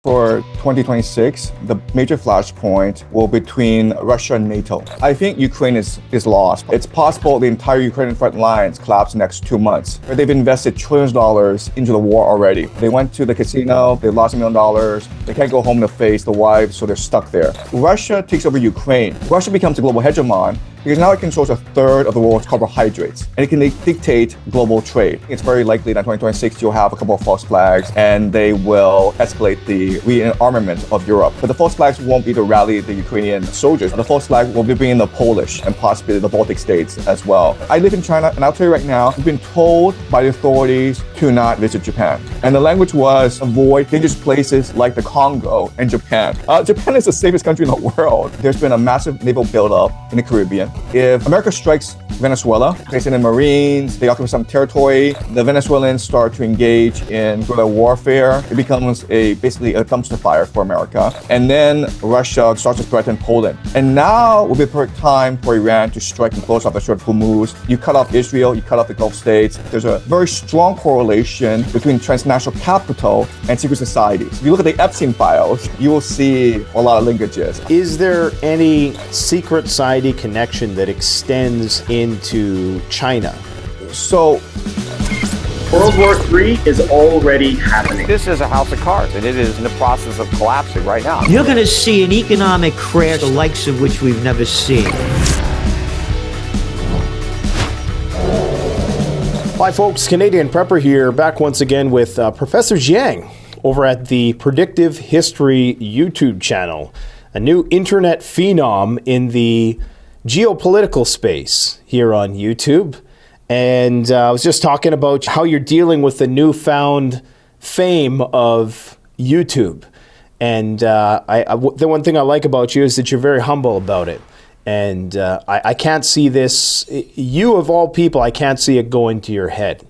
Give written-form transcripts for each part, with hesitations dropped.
For 2026, the major flashpoint will be between Russia and NATO. I think Ukraine is lost. It's possible the entire Ukrainian front lines collapse in the next 2 months. They've invested trillions of dollars into the war already. They went to the casino, they lost $1 million. They can't go home to face the wives, so they're stuck there. Russia takes over Ukraine. Russia becomes a global hegemon because now it controls a third of the world's carbohydrates, and it can dictate global trade. It's very likely that in 2026 you'll have a couple of false flags, and they will escalate the rearmament of Europe. But the false flags won't be to rally the Ukrainian soldiers. The false flag will be bringing the Polish and possibly the Baltic states as well. I live in China, and I'll tell you right now, we've been told by the authorities to not visit Japan. And the language was avoid dangerous places like the Congo and Japan. Japan is the safest country in the world. There's been a massive naval buildup in the Caribbean. If America strikes Venezuela, they send in Marines, they occupy some territory, the Venezuelans start to engage in guerrilla warfare. It becomes basically a dumpster fire for America. And then Russia starts to threaten Poland. And now will be the perfect time for Iran to strike and close off the Strait of Hormuz. You cut off Israel, you cut off the Gulf states. There's a very strong correlation between transnational capital and secret societies. If you look at the Epstein files, you will see a lot of linkages. Is there any secret society connection that extends into China? So, World War III is already happening. This is a house of cards, and it is in the process of collapsing right now. You're going to see an economic crash, the likes of which we've never seen. Hi folks, Canadian Prepper here, back once again with Professor Jiang over at the Predictive History YouTube channel, a new internet phenom in the geopolitical space here on YouTube. And I was just talking about how you're dealing with the newfound fame of YouTube. And the one thing I like about you is that you're very humble about it. And I can't see this, you of all people, I can't see it going to your head.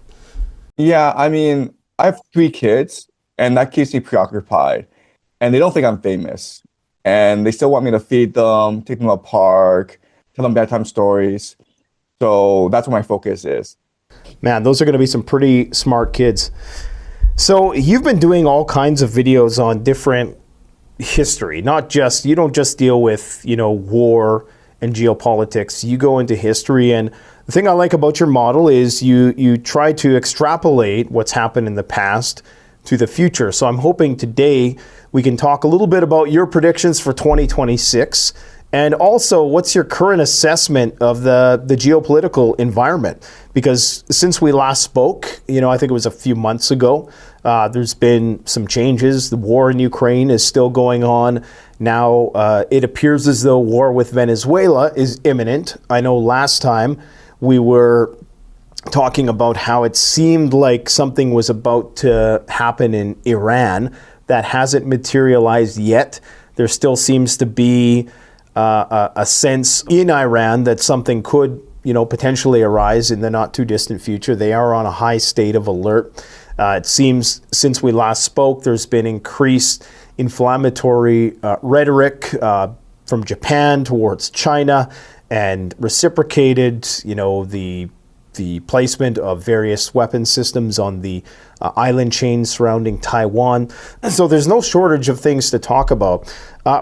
Yeah, I mean, I have 3 kids, and that keeps me preoccupied. And they don't think I'm famous. And they still want me to feed them, take them to a park, tell them bedtime stories. So that's what my focus is. Man, those are going to be some pretty smart kids. So you've been doing all kinds of videos on different history, you don't just deal with, war and geopolitics. You go into history, and the thing I like about your model is you try to extrapolate what's happened in the past to the future. So I'm hoping today we can talk a little bit about your predictions for 2026, and also what's your current assessment of the geopolitical environment? Because since we last spoke, I think it was a few months ago, there's been some changes. The war in Ukraine is still going on. Now it appears as though war with Venezuela is imminent. I know last time we were talking about how it seemed like something was about to happen in Iran. That hasn't materialized yet. There still seems to be a sense in Iran that something could, potentially arise in the not too distant future. They are on a high state of alert. It seems since we last spoke, there's been increased inflammatory rhetoric from Japan towards China, and reciprocated, the placement of various weapon systems on the island chain surrounding Taiwan. So there's no shortage of things to talk about.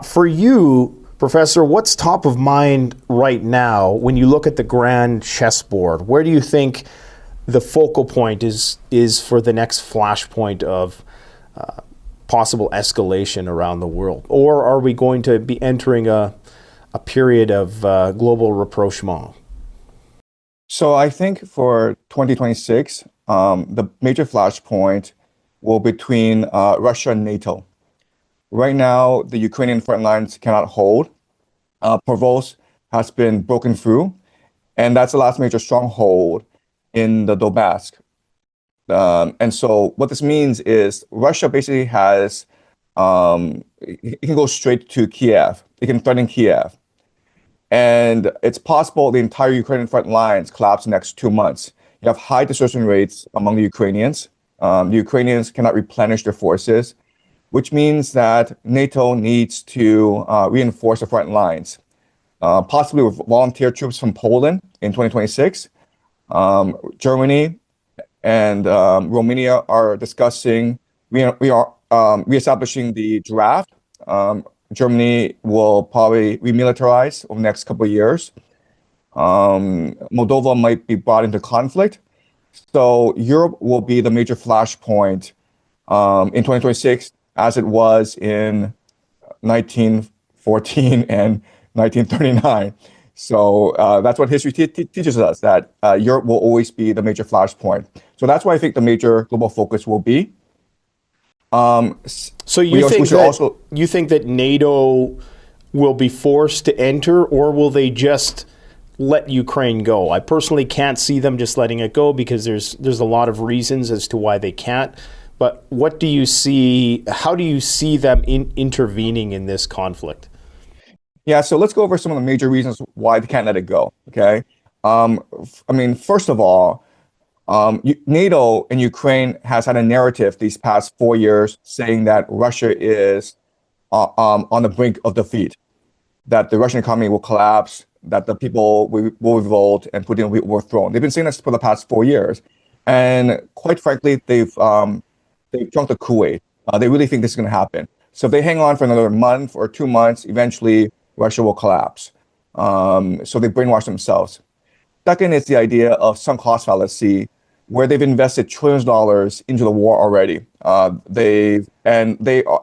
For you, Professor, what's top of mind right now when you look at the grand chessboard? Where do you think the focal point is for the next flashpoint of possible escalation around the world? Or are we going to be entering a period of global rapprochement? So I think for 2026, the major flashpoint will be between Russia and NATO. Right now, the Ukrainian front lines cannot hold. Provence has been broken through, and that's the last major stronghold in the Donbass. And so what this means is Russia basically has, it can go straight to Kiev. It can threaten Kiev. And it's possible the entire Ukrainian front lines collapse in the next 2 months. You have high desertion rates among the Ukrainians. The Ukrainians cannot replenish their forces, which means that NATO needs to reinforce the front lines, possibly with volunteer troops from Poland in 2026. Germany and Romania are discussing reestablishing the draft. Germany will probably remilitarize over the next couple of years. Moldova might be brought into conflict. So Europe will be the major flashpoint in 2026, as it was in 1914 and 1939. So that's what history teaches us, that Europe will always be the major flashpoint. So that's why I think the major global focus will be. So you think that NATO will be forced to enter, or will they just let Ukraine go? I personally can't see them just letting it go because there's a lot of reasons as to why they can't. But what do you see? How do you see them intervening in this conflict? Yeah, so let's go over some of the major reasons why they can't let it go. Okay, first of all, NATO and Ukraine has had a narrative these past 4 years saying that Russia is on the brink of defeat, that the Russian economy will collapse, that the people will revolt and Putin will be overthrown. They've been saying this for the past 4 years, and quite frankly, they've drunk the Kool-Aid. They really think this is going to happen. So if they hang on for another month or 2 months, eventually Russia will collapse. So they brainwash themselves. Second is the idea of sunk cost fallacy, where they've invested trillions of dollars into the war already. They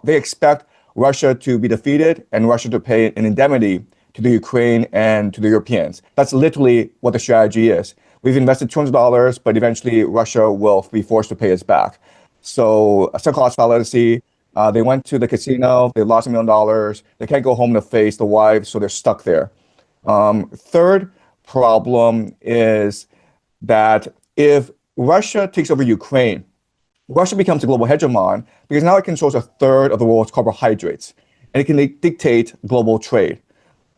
expect Russia to be defeated and Russia to pay an indemnity to the Ukraine and to the Europeans. That's literally what the strategy is. We've invested trillions of dollars, but eventually Russia will be forced to pay us back. So sunk cost fallacy. They went to the casino, they lost $1 million. They can't go home to face the wives, so they're stuck there. Third problem is that if Russia takes over Ukraine, Russia becomes a global hegemon because now it controls a third of the world's carbohydrates, and it can dictate global trade.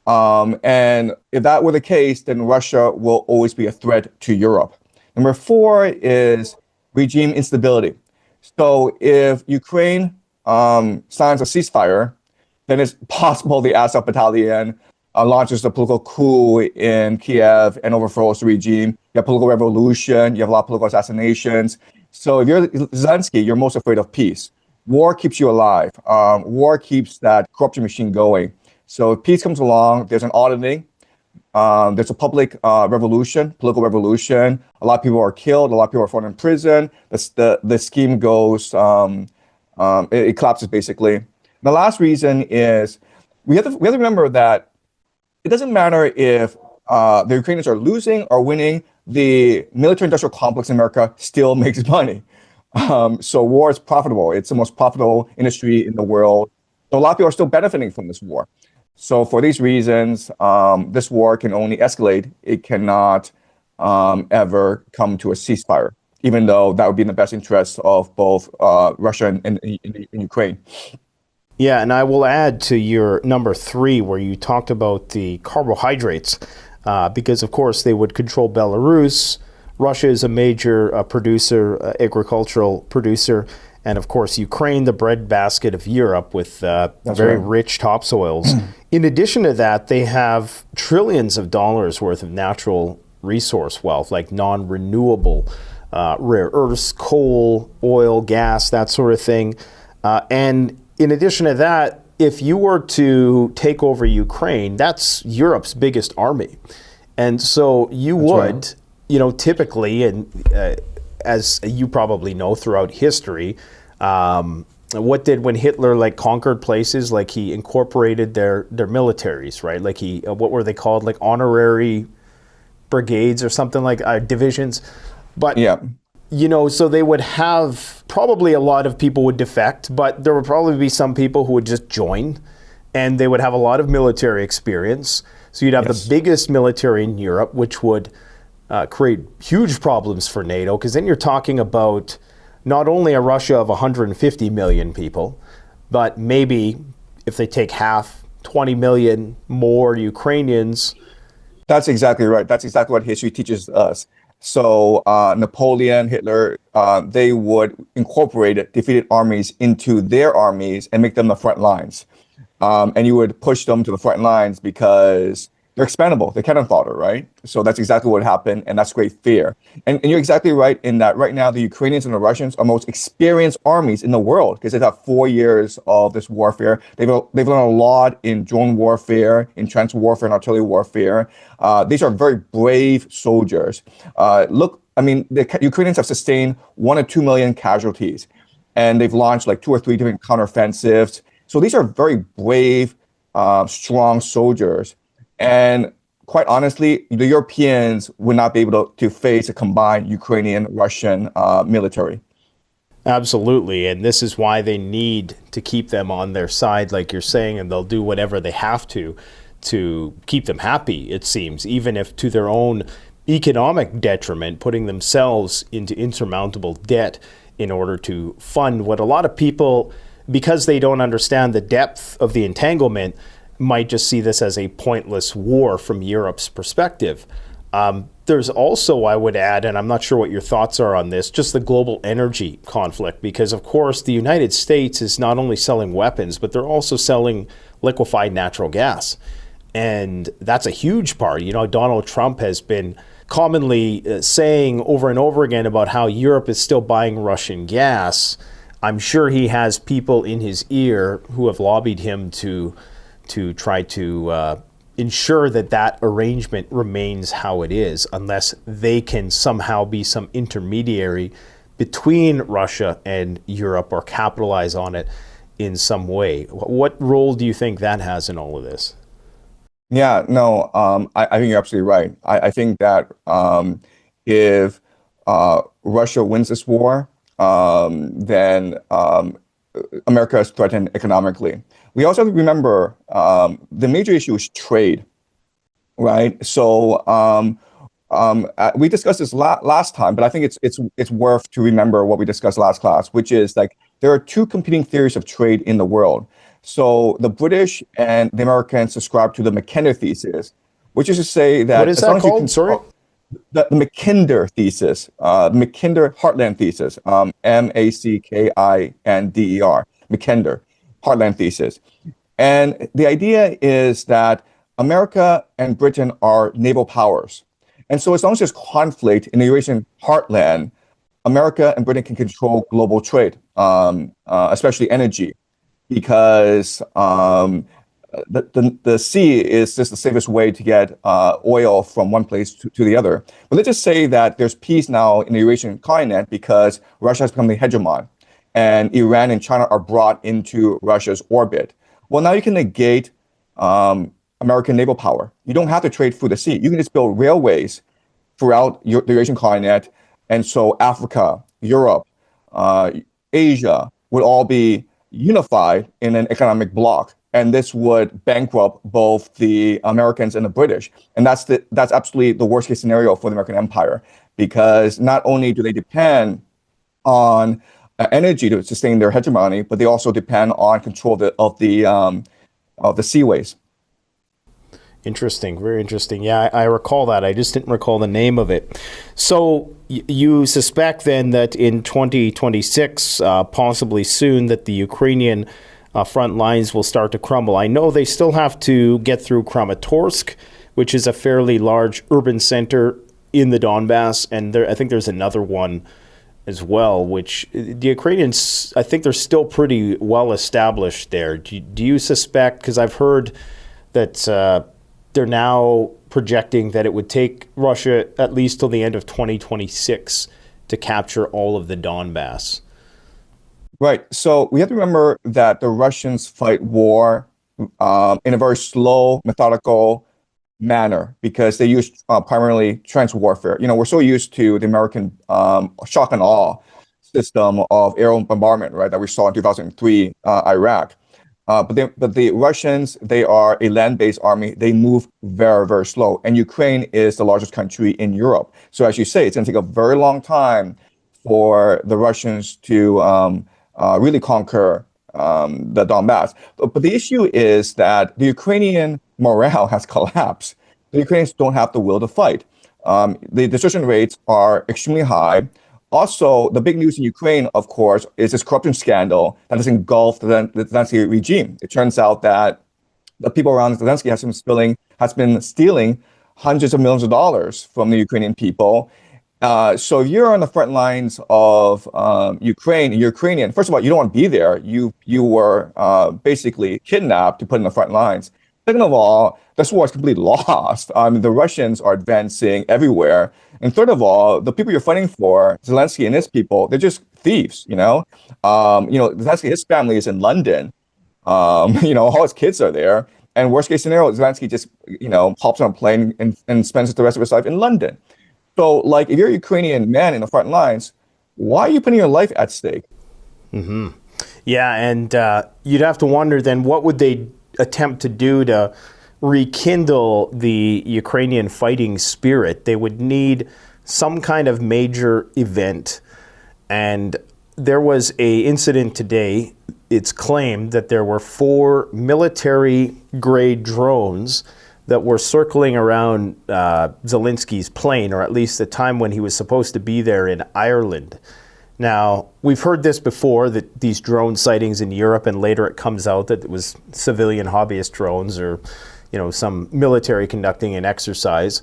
And if that were the case, then Russia will always be a threat to Europe. Number four is regime instability. So if Ukraine signs a ceasefire, then it's possible the Azov battalion launches a political coup in Kiev and overthrows the regime. You have political revolution, you have a lot of political assassinations. So if you're Zelensky, you're most afraid of peace. War keeps you alive. War keeps that corruption machine going. So if peace comes along, there's an auditing, there's a public revolution, political revolution. A lot of people are killed, a lot of people are thrown in prison. The scheme goes, it collapses basically. The last reason is we have to remember that it doesn't matter if the Ukrainians are losing or winning, the military-industrial complex in America still makes money. So war is profitable. It's the most profitable industry in the world. So a lot of people are still benefiting from this war. So for these reasons, this war can only escalate. It cannot ever come to a ceasefire, even though that would be in the best interest of both Russia and Ukraine. Yeah, and I will add to your number 3, where you talked about the carbohydrates, because, of course, they would control Belarus. Russia is a major producer, agricultural producer, and, of course, Ukraine, the breadbasket of Europe with very rich topsoils. In addition to that, they have trillions of dollars worth of natural resource wealth, like non-renewable rare earths, coal, oil, gas, that sort of thing. And in addition to that, if you were to take over Ukraine, that's Europe's biggest army. And so you would, typically, and as you probably know throughout history, when Hitler conquered places, he incorporated their militaries, right? What were they called? Honorary brigades or something divisions. But yeah. So they would have, probably a lot of people would defect, but there would probably be some people who would just join, and they would have a lot of military experience. So you'd have the biggest military in Europe, which would create huge problems for NATO, because then you're talking about not only a Russia of 150 million people, but maybe if they take half, 20 million more Ukrainians. That's exactly right. That's exactly what history teaches us. So Napoleon, Hitler, they would incorporate defeated armies into their armies and make them the front lines. And you would push them to the front lines because they're expendable. They're cannon fodder, right? So that's exactly what happened, and that's great fear. And you're exactly right in that right now the Ukrainians and the Russians are most experienced armies in the world because they've had 4 years of this warfare. They've learned a lot in drone warfare, in trench warfare, and artillery warfare. These are very brave soldiers. Look, I mean, the Ukrainians have sustained 1 or 2 million casualties, and they've launched like 2 or 3 different counteroffensives. So these are very brave, strong soldiers. And quite honestly, the Europeans would not be able to face a combined Ukrainian-Russian military. Absolutely. And this is why they need to keep them on their side, like you're saying, and they'll do whatever they have to keep them happy, it seems, even if to their own economic detriment, putting themselves into insurmountable debt in order to fund what a lot of people, because they don't understand the depth of the entanglement, might just see this as a pointless war from Europe's perspective. There's also, I would add, and I'm not sure what your thoughts are on this, just the global energy conflict, because of course the United States is not only selling weapons, but they're also selling liquefied natural gas. And that's a huge part. You know, Donald Trump has been commonly saying over and over again about how Europe is still buying Russian gas. I'm sure he has people in his ear who have lobbied him to try to ensure that that arrangement remains how it is, unless they can somehow be some intermediary between Russia and Europe or capitalize on it in some way. What role do you think that has in all of this? Yeah, no, I think you're absolutely right. I think that if Russia wins this war, then America is threatened economically. We also have to remember the major issue is trade, right? So we discussed this last time, but I think it's worth to remember what we discussed last class, which is like there are two competing theories of trade in the world. So the British and the Americans subscribe to the Mackinder thesis, which is to say that what is that called? Sorry. The Mackinder thesis, Mackinder Heartland thesis, Mackinder, Mackinder Heartland thesis. And the idea is that America and Britain are naval powers. And so as long as there's conflict in the Eurasian heartland, America and Britain can control global trade, especially energy, because the sea is just the safest way to get oil from one place to the other. But let's just say that there's peace now in the Eurasian continent because Russia has become the hegemon, and Iran and China are brought into Russia's orbit. Well, now you can negate American naval power. You don't have to trade through the sea. You can just build railways throughout the Eurasian continent, and so Africa, Europe, Asia would all be unified in an economic bloc. And this would bankrupt both the Americans and the British. And that's absolutely the worst case scenario for the American empire, because not only do they depend on energy to sustain their hegemony, but they also depend on control of the seaways. Interesting, very interesting. Yeah, I recall that. I just didn't recall the name of it. So you suspect then that in 2026, possibly soon, that the Ukrainian front lines will start to crumble. I know they still have to get through Kramatorsk, which is a fairly large urban center in the Donbass, and I think there's another one as well, which the Ukrainians, I think they're still pretty well established there. Do you suspect, because I've heard that they're now projecting that it would take Russia at least till the end of 2026 to capture all of the Donbass. Right. So we have to remember that the Russians fight war in a very slow, methodical manner because they use primarily trench warfare. You know, we're so used to the American shock and awe system of aerial bombardment, right, that we saw in 2003 Iraq. But the Russians, they are a land-based army. They move very, very slow. And Ukraine is the largest country in Europe. So as you say, it's going to take a very long time for the Russians to really conquer the Donbass. But the issue is that the Ukrainian morale has collapsed. The Ukrainians don't have the will to fight. The desertion rates are extremely high. Also, the big news in Ukraine, of course, is this corruption scandal that has engulfed the Zelensky regime. It turns out that the people around Zelensky has been stealing hundreds of millions of dollars from the Ukrainian people. So if you're on the front lines of Ukraine, you're Ukrainian. First of all, you don't want to be there. You were basically kidnapped to put in the front lines. Second of all, this war is completely lost. The Russians are advancing everywhere. And third of all, the people you're fighting for, Zelensky and his people, they're just thieves. Zelensky, his family is in London. All his kids are there. And worst case scenario, Zelensky just hops on a plane and spends the rest of his life in London. So, like, if you're a Ukrainian man in the front lines, why are you putting your life at stake? Mm-hmm. Yeah, and you'd have to wonder then, what would they attempt to do to rekindle the Ukrainian fighting spirit? They would need some kind of major event. And there was an incident today. It's claimed that there were 4 military-grade drones that were circling around Zelensky's plane, or at least the time when he was supposed to be there in Ireland. Now, we've heard this before, that these drone sightings in Europe, and later it comes out that it was civilian hobbyist drones or, some military conducting an exercise.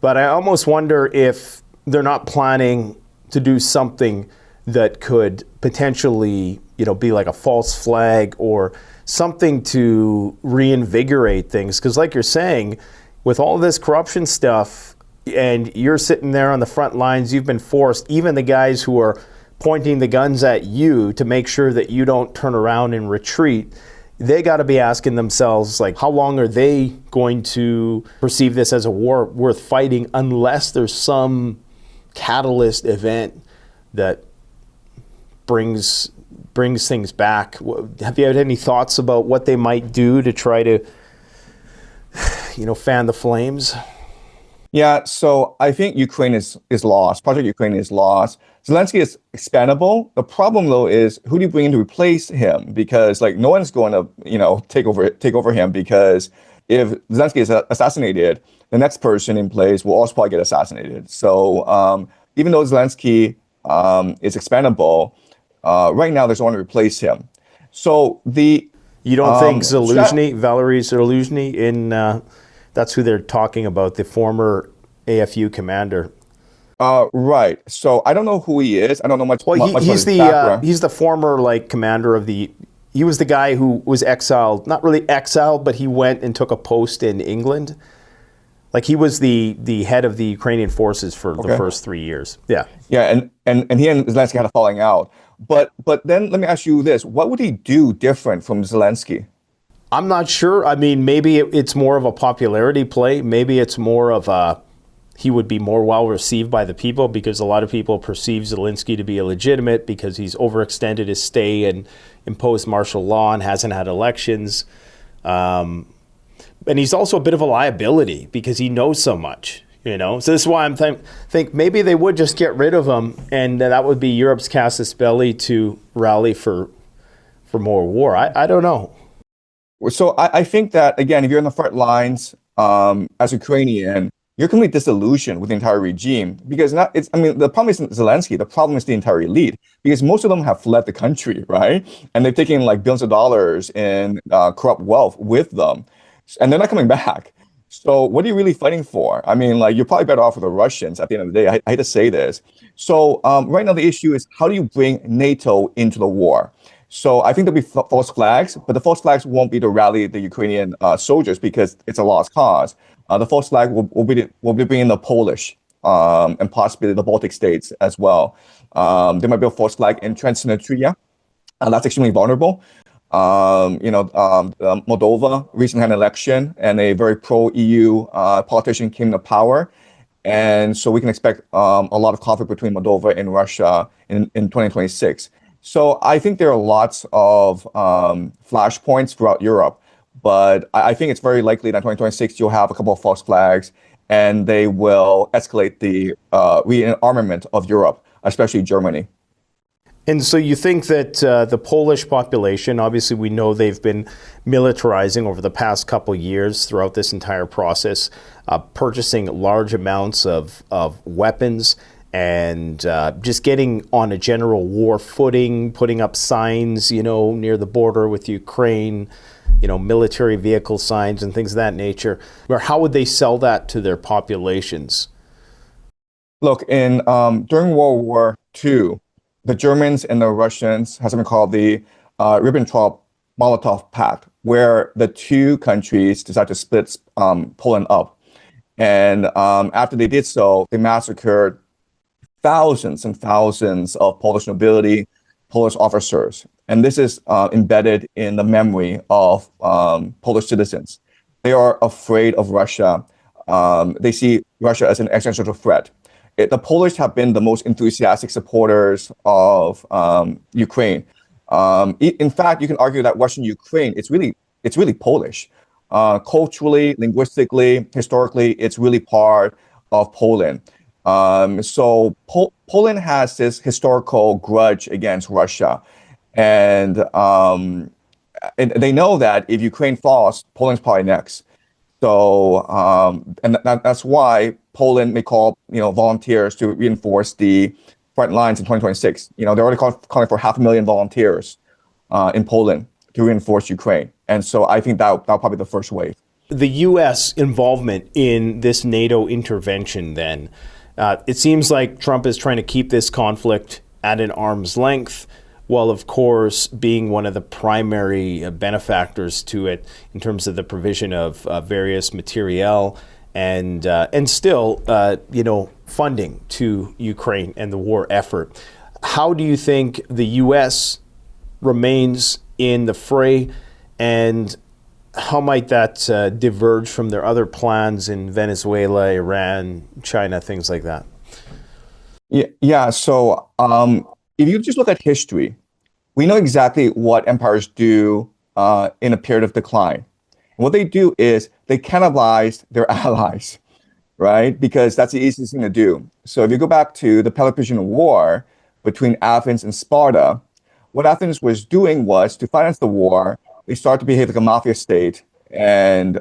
But I almost wonder if they're not planning to do something that could potentially, be like a false flag or something to reinvigorate things. Because like you're saying, with all this corruption stuff, and you're sitting there on the front lines, you've been forced, even the guys who are pointing the guns at you to make sure that you don't turn around and retreat, they got to be asking themselves, like, how long are they going to perceive this as a war worth fighting unless there's some catalyst event that brings things back? Have you had any thoughts about what they might do to try to, fan the flames? Yeah, so I think Ukraine is lost. Project Ukraine is lost. Zelensky is expendable. The problem, though, is who do you bring in to replace him? Because no one's going to take over him, because if Zelensky is assassinated, the next person in place will also probably get assassinated. So even though Zelensky is expendable, right now there's no one to replace him. So you don't think Zaluzhny, Valery Zaluzhny, that's who they're talking about, the former AFU commander. Right. So I don't know who he is. I don't know much. Well, much he's about his background. He's the former commander of the. He was the guy who was exiled, not really exiled, but he went and took a post in England. He was the head of the Ukrainian forces for the first 3 years. Yeah. Yeah, and he and Zelensky had a falling out. But then let me ask you this: what would he do different from Zelensky? I'm not sure. I mean, maybe it's more of a popularity play. Maybe it's more of he would be more well received by the people, because a lot of people perceive Zelensky to be illegitimate because he's overextended his stay and imposed martial law and hasn't had elections. And he's also a bit of a liability because he knows so much, So this is why I'm think maybe they would just get rid of him, and that would be Europe's casus belli to rally for more war. I don't know. So I think that, again, if you're in the front lines as a Ukrainian, you're completely disillusioned with the entire regime, because the problem isn't Zelensky, the problem is the entire elite, because most of them have fled the country, right? And they've taken billions of dollars in corrupt wealth with them, and they're not coming back. So what are you really fighting for? You're probably better off with the Russians at the end of the day. I hate to say this. So right now the issue is, how do you bring NATO into the war? So I think there'll be false flags, but the false flags won't be to rally the Ukrainian soldiers, because it's a lost cause. The false flag will be bringing the Polish and possibly the Baltic states as well. There might be a false flag in Transnistria. That's extremely vulnerable. Moldova recently had an election, and a very pro-EU politician came to power. And so we can expect a lot of conflict between Moldova and Russia in 2026. So I think there are lots of flashpoints throughout Europe, but I think it's very likely that in 2026 you'll have a couple of false flags, and they will escalate the rearmament of Europe, especially Germany. And so you think that the Polish population, obviously we know they've been militarizing over the past couple of years throughout this entire process, purchasing large amounts of weapons and just getting on a general war footing, putting up signs, near the border with Ukraine, military vehicle signs and things of that nature. Or how would they sell that to their populations? Look, during World War II, the Germans and the Russians had something called the Ribbentrop-Molotov Pact, where the two countries decided to split Poland up. And after they did so, they massacred thousands and thousands of Polish nobility, Polish officers. And this is embedded in the memory of Polish citizens. They are afraid of Russia. They see Russia as an existential threat. The Polish have been the most enthusiastic supporters of Ukraine. In fact, you can argue that Russian Ukraine, it's really Polish. Culturally, linguistically, historically, it's really part of Poland. So Poland has this historical grudge against Russia, and they know that if Ukraine falls, Poland's probably next. So and that's why Poland may call volunteers to reinforce the front lines in 2026. They're already calling for 500,000 volunteers in Poland to reinforce Ukraine, and so I think that'll probably be the first wave. The U.S. involvement in this NATO intervention, then. It seems like Trump is trying to keep this conflict at an arm's length, while, of course, being one of the primary benefactors to it in terms of the provision of various materiel and still, funding to Ukraine and the war effort. How do you think the U.S. remains in the fray, and how might that diverge from their other plans in Venezuela, Iran, China, things like that? Yeah. So if you just look at history, we know exactly what empires do in a period of decline. And what they do is they cannibalize their allies, right? Because that's the easiest thing to do. So if you go back to the Peloponnesian War between Athens and Sparta, what Athens was doing was to finance the war. They start to behave like a mafia state and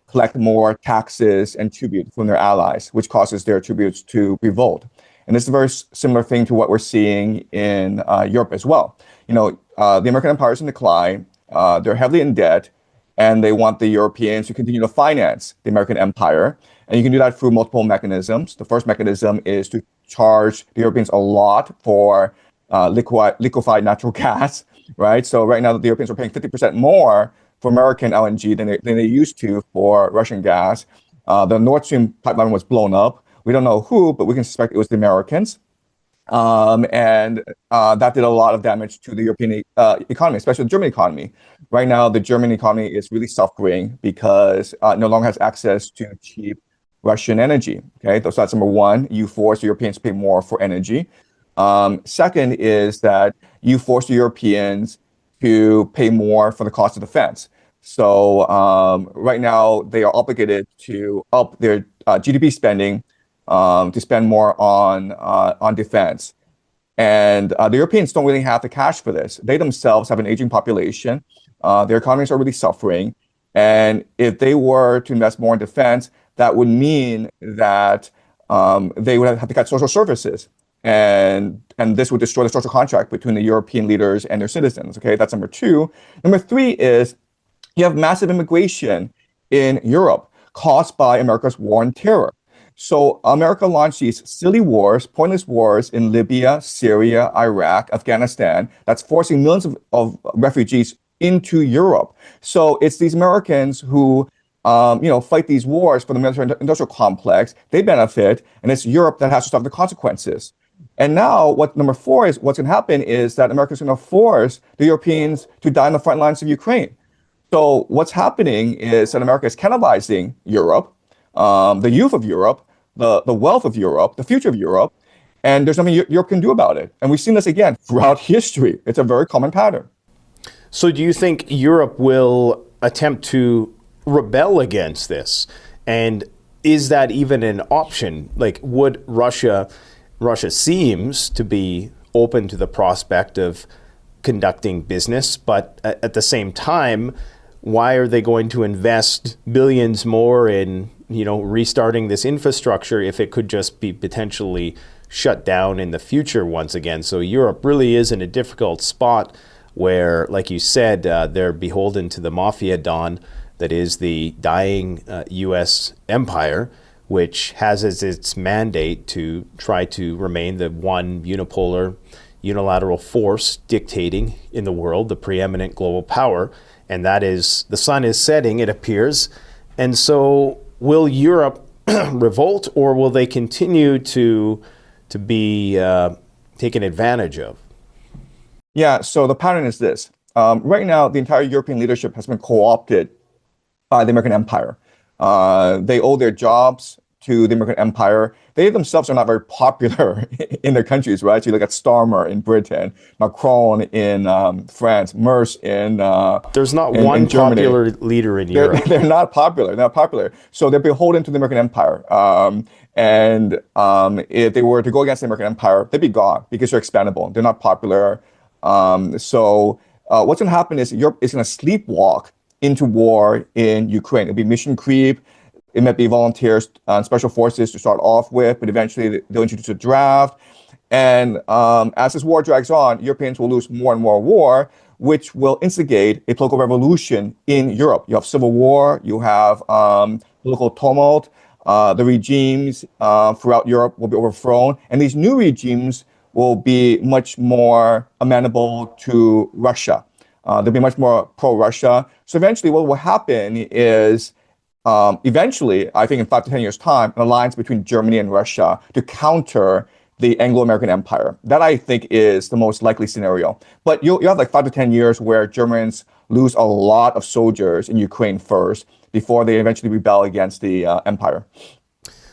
collect more taxes and tribute from their allies, which causes their tributes to revolt. And this is a very similar thing to what we're seeing in Europe as well. The American empire is in decline. They're heavily in debt, and they want the Europeans to continue to finance the American empire. And you can do that through multiple mechanisms. The first mechanism is to charge the Europeans a lot for liquefied natural gas. Right. So right now, the Europeans are paying 50% more for American LNG than they used to for Russian gas. The Nord Stream pipeline was blown up. We don't know who, but we can suspect it was the Americans. And that did a lot of damage to the European economy, especially the German economy. Right now, the German economy is really suffering because it no longer has access to cheap Russian energy. Okay, so that's number one. You force the Europeans to pay more for energy. Second is that you force the Europeans to pay more for the cost of defense. So right now they are obligated to up their GDP spending to spend more on defense. And the Europeans don't really have the cash for this. They themselves have an aging population. Their economies are really suffering. And if they were to invest more in defense, that would mean that they would have to cut social services. And this would destroy the social contract between the European leaders and their citizens. Okay, that's number two. Number three is you have massive immigration in Europe caused by America's war on terror. So America launched these silly wars, pointless wars in Libya, Syria, Iraq, Afghanistan, that's forcing millions of refugees into Europe. So it's these Americans who fight these wars for the military-industrial complex. They benefit, and it's Europe that has to suffer the consequences. And now what number four is, what's going to happen is that America's going to force the Europeans to die on the front lines of Ukraine. So what's happening is that America is cannibalizing Europe, the youth of Europe, the wealth of Europe, the future of Europe, and there's nothing Europe can do about it. And we've seen this again throughout history. It's a very common pattern. So do you think Europe will attempt to rebel against this? And is that even an option? Like, would Russia seems to be open to the prospect of conducting business, but at the same time, why are they going to invest billions more in restarting this infrastructure if it could just be potentially shut down in the future once again. So Europe really is in a difficult spot where, like you said, they're beholden to the mafia don that is the dying U.S. empire, which has as its mandate to try to remain the one unilateral force dictating in the world, the preeminent global power. And that is, the sun is setting, it appears. And so will Europe revolt, or will they continue to be taken advantage of? Yeah, so the pattern is this. Right now, the entire European leadership has been co-opted by the American empire. They owe their jobs to the American empire. They themselves are not very popular in their countries, right? So you look at Starmer in Britain, Macron in France, Merz in There's not in one Germany. popular leader in Europe. They're not popular. They're not popular. So they're beholden to the American empire. If they were to go against the American empire, they'd be gone because they're expendable. They're not popular. What's going to happen is Europe is going to sleepwalk into war in Ukraine. It'll be mission creep. It might be volunteers and special forces to start off with, but eventually they'll introduce a draft. And as this war drags on, Europeans will lose more and more war, which will instigate a political revolution in Europe. You have civil war, you have political tumult, the regimes throughout Europe will be overthrown, and these new regimes will be much more amenable to Russia. They'll be much more pro-Russia. So eventually what will happen is, I think in 5 to 10 years' time, an alliance between Germany and Russia to counter the Anglo-American empire. That, I think, is the most likely scenario. But you have like 5 to 10 years where Germans lose a lot of soldiers in Ukraine first before they eventually rebel against the empire.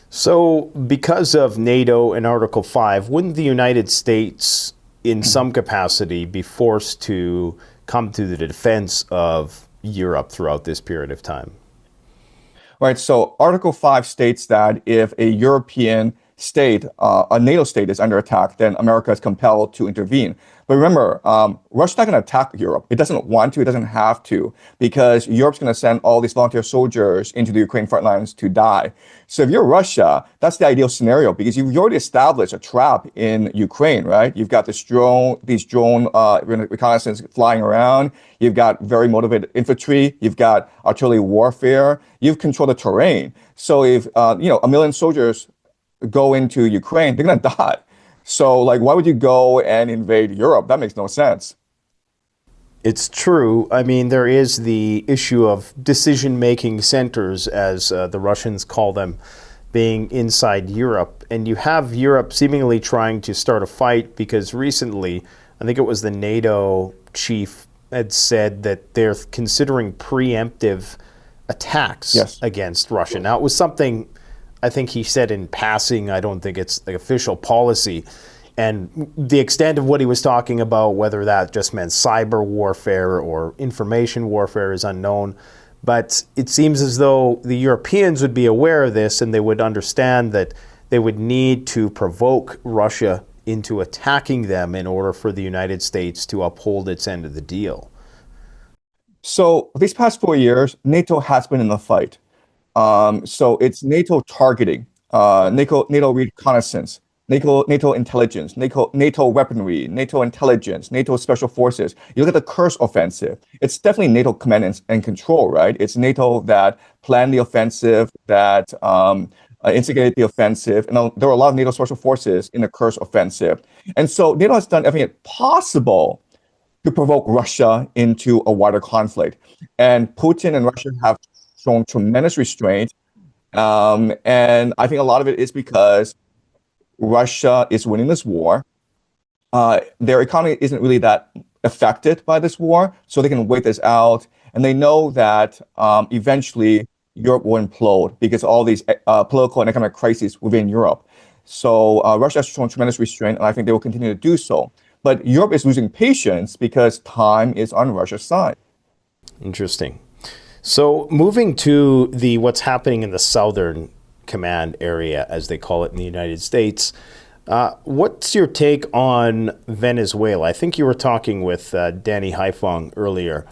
So because of NATO and Article 5, wouldn't the United States, in some capacity, be forced to come to the defense of Europe throughout this period of time? Right, so Article 5 states that if a European state, a NATO state is under attack, then America is compelled to intervene. But remember, Russia's not going to attack Europe. It doesn't want to, it doesn't have to, because Europe's going to send all these volunteer soldiers into the Ukraine front lines to die. So if you're Russia, that's the ideal scenario, because you've already established a trap in Ukraine, right? You've got these drone reconnaissance flying around. You've got very motivated infantry. You've got artillery warfare. You've controlled the terrain. So if, 1 million soldiers go into Ukraine, they're going to die. So, why would you go and invade Europe? That makes no sense. It's true. I mean, there is the issue of decision-making centers, as the Russians call them, being inside Europe. And you have Europe seemingly trying to start a fight because recently, I think it was the NATO chief had said that they're considering preemptive attacks against Russia. Now, it was something I think he said in passing. I don't think it's the official policy. And the extent of what he was talking about, whether that just meant cyber warfare or information warfare, is unknown. But it seems as though the Europeans would be aware of this and they would understand that they would need to provoke Russia into attacking them in order for the United States to uphold its end of the deal. So these past 4 years, NATO has been in the fight. So it's NATO targeting, NATO reconnaissance, NATO intelligence, NATO weaponry, NATO intelligence, NATO special forces. You look at the Kursk offensive. It's definitely NATO command and control, right? It's NATO that planned the offensive, that instigated the offensive. And there were a lot of NATO special forces in the Kursk offensive. And so NATO has done everything possible to provoke Russia into a wider conflict. And Putin and Russia have shown tremendous restraint. And I think a lot of it is because Russia is winning this war. Their economy isn't really that affected by this war, so they can wait this out. And they know that eventually Europe will implode because of all these political and economic crises within Europe. So Russia has shown tremendous restraint, and I think they will continue to do so. But Europe is losing patience because time is on Russia's side. Interesting. So moving to what's happening in the Southern Command area, as they call it in the United States, what's your take on Venezuela? I think you were talking with Danny Haiphong earlier,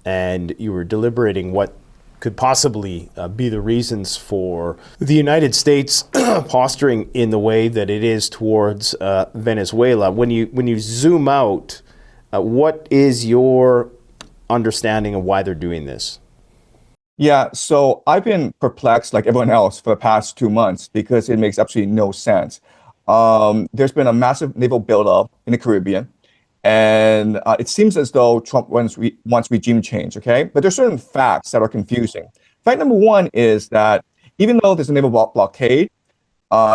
and you were deliberating what could possibly be the reasons for the United States posturing in the way that it is towards Venezuela. When you zoom out, what is your understanding of why they're doing this? Yeah, so I've been perplexed like everyone else for the past 2 months because it makes absolutely no sense. There's been a massive naval buildup in the Caribbean, and it seems as though Trump wants regime change, okay? But there's certain facts that are confusing. Fact number one is that even though there's a naval blockade,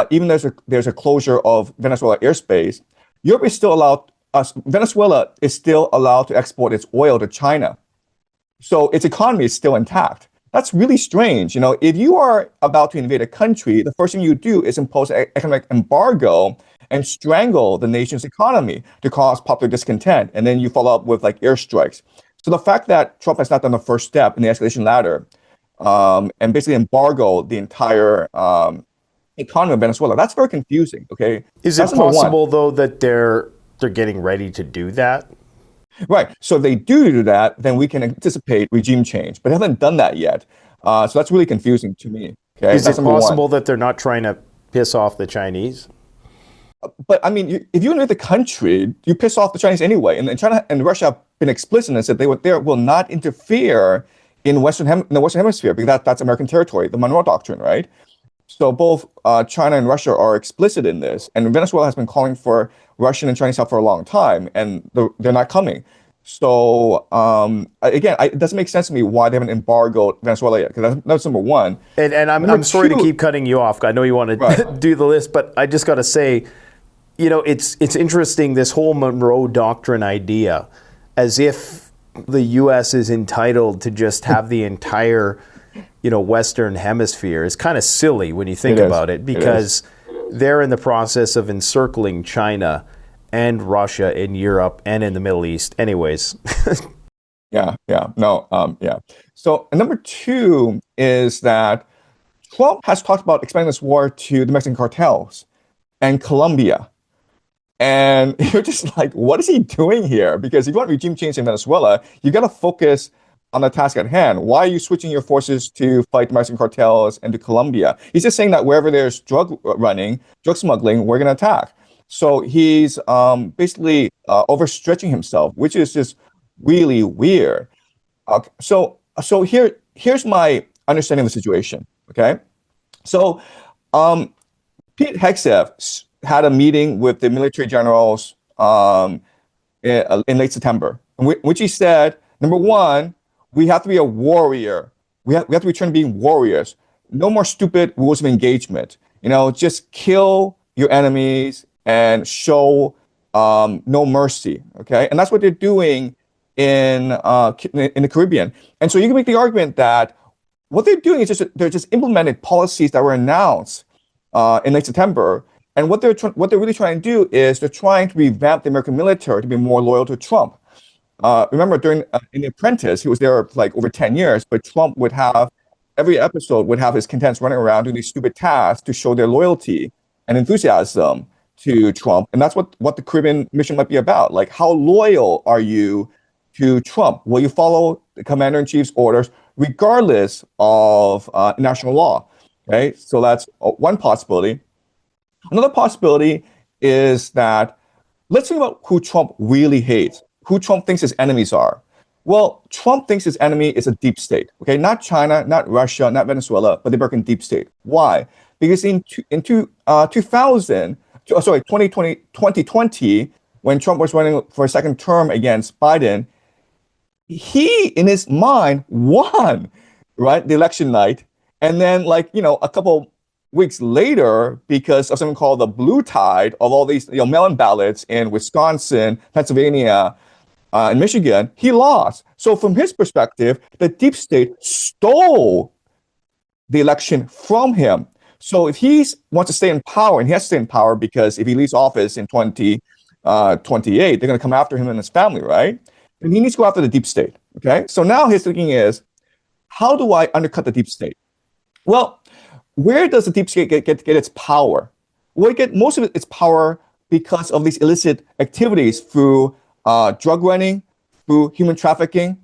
even there's a closure of Venezuela airspace, Europe is still allowed, Venezuela is still allowed to export its oil to China. So its economy is still intact. That's really strange. You know, if you are about to invade a country, the first thing you do is impose an economic embargo and strangle the nation's economy to cause popular discontent. And then you follow up with like airstrikes. So the fact that Trump has not done the first step in the escalation ladder and basically embargo the entire economy of Venezuela, that's very confusing. Okay. Is it possible though that they're getting ready to do that? Right. So if they do that, then we can anticipate regime change. But they haven't done that yet. So that's really confusing to me. Okay? Is it possible that they're not trying to piss off the Chinese? But I mean, if you invade the country, you piss off the Chinese anyway. And China and Russia have been explicit and said they will not interfere in the Western Hemisphere because that's American territory, the Monroe Doctrine, right? So both China and Russia are explicit in this. And Venezuela has been calling for Russian and Chinese help for a long time, and they're not coming. So again, it doesn't make sense to me why they haven't embargoed Venezuela yet, because that's number one. And I'm sorry to keep cutting you off. I know you want to do the list, but I just got to say, you know, it's interesting, this whole Monroe Doctrine idea, as if the U.S. is entitled to just have the entire, you know, Western Hemisphere is kind of silly when you think about it, because they're in the process of encircling China and Russia in Europe and in the Middle East. Anyways. Yeah. So number two is that Trump has talked about expanding this war to the Mexican cartels and Colombia. And you're just like, what is he doing here? Because if you want regime change in Venezuela, you got to focus on the task at hand. Why are you switching your forces to fight the Mexican cartels and to Colombia? He's just saying that wherever there's drug smuggling, we're going to attack. So he's basically overstretching himself, which is just really weird. So here's my understanding of the situation. Okay, so Pete Hegseth had a meeting with the military generals in late September, in which he said, number one, we have to be a warrior. We have to return to being warriors. No more stupid rules of engagement. You know, just kill your enemies and show no mercy. Okay, and that's what they're doing in the Caribbean. And so you can make the argument that what they're doing is they're just implementing policies that were announced in late September. And what they're really trying to do is they're trying to revamp the American military to be more loyal to Trump. Remember, in The Apprentice, he was there like over 10 years, but Trump would have, every episode would have his contents running around doing these stupid tasks to show their loyalty and enthusiasm to Trump. And that's what the Caribbean mission might be about. Like, how loyal are you to Trump? Will you follow the commander-in-chief's orders regardless of national law? Okay, so that's one possibility. Another possibility is that, let's think about who Trump really hates, who Trump thinks his enemies are. Well, Trump thinks his enemy is a deep state, okay? Not China, not Russia, not Venezuela, but the American deep state. Why? Because in 2020, when Trump was running for a second term against Biden, he, in his mind, won, right, the election night. And then, like, you know, a couple weeks later, because of something called the blue tide of all these, mail-in ballots in Wisconsin, Pennsylvania, and Michigan, he lost. So from his perspective, the deep state stole the election from him. So if he wants to stay in power, and he has to stay in power because if he leaves office in 2028, they're going to come after him and his family, right? And he needs to go after the deep state, okay? So now his thinking is, how do I undercut the deep state? Well, where does the deep state get its power? Well, it get most of its power because of these illicit activities through drug running, through human trafficking,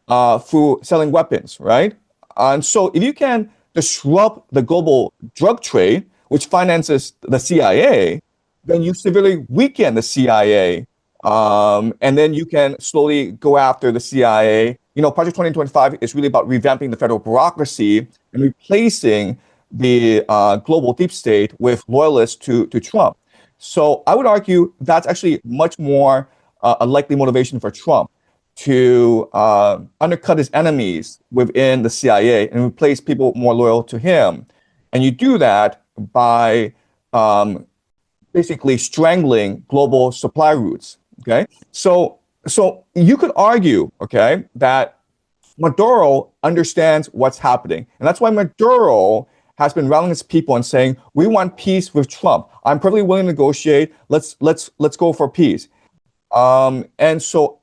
through selling weapons, right? And so if you can disrupt the global drug trade, which finances the CIA, then you severely weaken the CIA. And then you can slowly go after the CIA. Project 2025 is really about revamping the federal bureaucracy and replacing the global deep state with loyalists to Trump. So I would argue that's actually much more a likely motivation for Trump to undercut his enemies within the CIA and replace people more loyal to him. And you do that by basically strangling global supply routes. Okay, so you could argue, okay, that Maduro understands what's happening, and that's why Maduro has been rallying his people and saying, "We want peace with Trump. I'm perfectly willing to negotiate. Let's go for peace." And so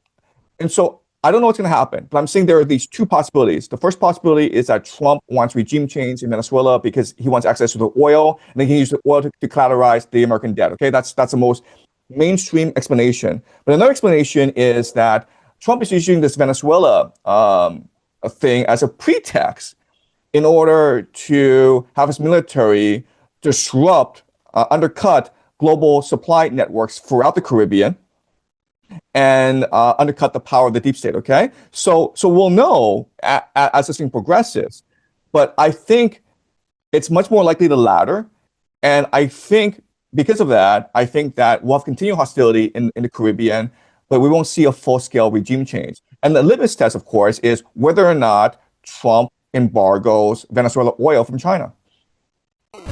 I don't know what's going to happen, but I'm saying there are these two possibilities. The first possibility is that Trump wants regime change in Venezuela because he wants access to the oil, and then he can use the oil to collateralize the American debt. Okay, that's the most mainstream explanation. But another explanation is that Trump is using this Venezuela thing as a pretext in order to have his military disrupt, undercut global supply networks throughout the Caribbean and undercut the power of the deep state. Okay, so we'll know as this thing progresses, but I think it's much more likely the latter, and I think because of that, I think that we'll have continued hostility in the Caribbean, but we won't see a full-scale regime change. And the litmus test, of course, is whether or not Trump embargoes Venezuela oil from China.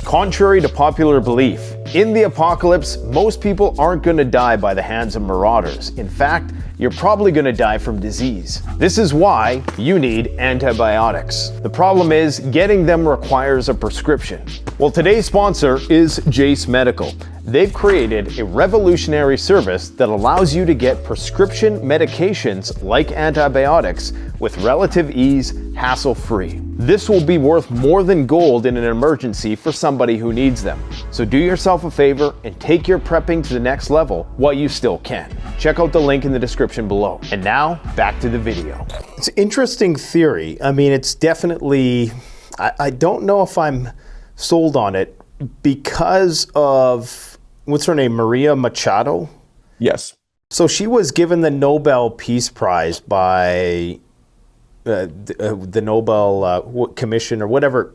Contrary to popular belief, in the apocalypse, most people aren't going to die by the hands of marauders. In fact, you're probably going to die from disease. This is why you need antibiotics. The problem is, getting them requires a prescription. Well, today's sponsor is Jace Medical. They've created a revolutionary service that allows you to get prescription medications like antibiotics with relative ease, hassle-free. This will be worth more than gold in an emergency for somebody who needs them. So do yourself a favor and take your prepping to the next level while you still can. Check out the link in the description below. And now, back to the video. It's an interesting theory. I mean, it's definitely, I don't know if I'm sold on it because of, what's her name, Maria Machado? Yes. So she was given the Nobel Peace Prize by the Nobel Commission or whatever,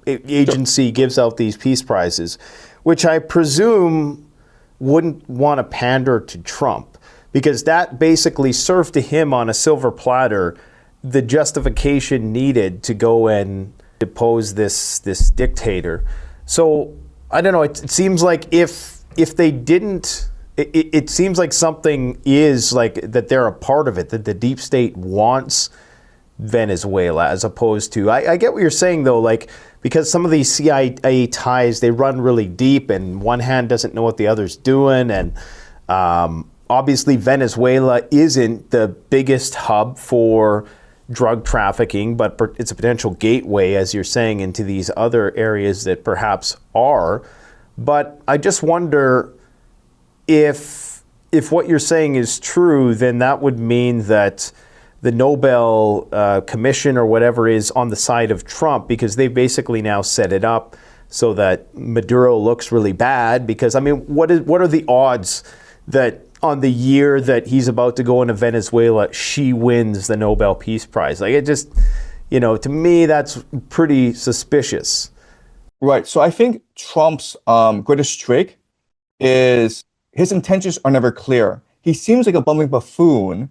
agency gives out these peace prizes, which I presume wouldn't want to pander to Trump, because that basically served to him on a silver platter the justification needed to go and depose this dictator. So I don't know. It seems like if they didn't, it seems like something is like that they're a part of it, that the deep state wants Venezuela, as opposed to, I get what you're saying though, like, because some of these CIA ties, they run really deep and one hand doesn't know what the other's doing. And obviously Venezuela isn't the biggest hub for drug trafficking, but it's a potential gateway, as you're saying, into these other areas that perhaps are. But I just wonder if what you're saying is true, then that would mean that the Nobel Commission or whatever is on the side of Trump, because they basically now set it up so that Maduro looks really bad. Because, I mean, what are the odds that on the year that he's about to go into Venezuela, she wins the Nobel Peace Prize? Like, it just, to me, that's pretty suspicious. Right. So I think Trump's greatest trick is his intentions are never clear. He seems like a bumbling buffoon.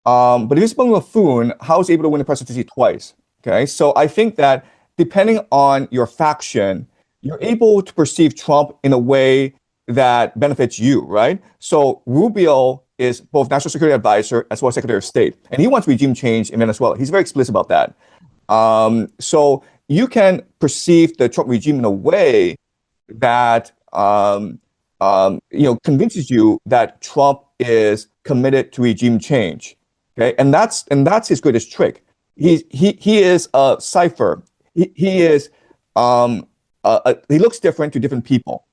But if he's a bumbling buffoon, how is he able to win the presidency twice? Okay. So I think that depending on your faction, you're able to perceive Trump in a way that benefits you, right? So Rubio is both national security advisor as well as Secretary of State, and he wants regime change in Venezuela. He's very explicit about that. So you can perceive the Trump regime in a way that convinces you that Trump is committed to regime change. Okay, and that's his greatest trick. He is a cipher. He looks different to different people.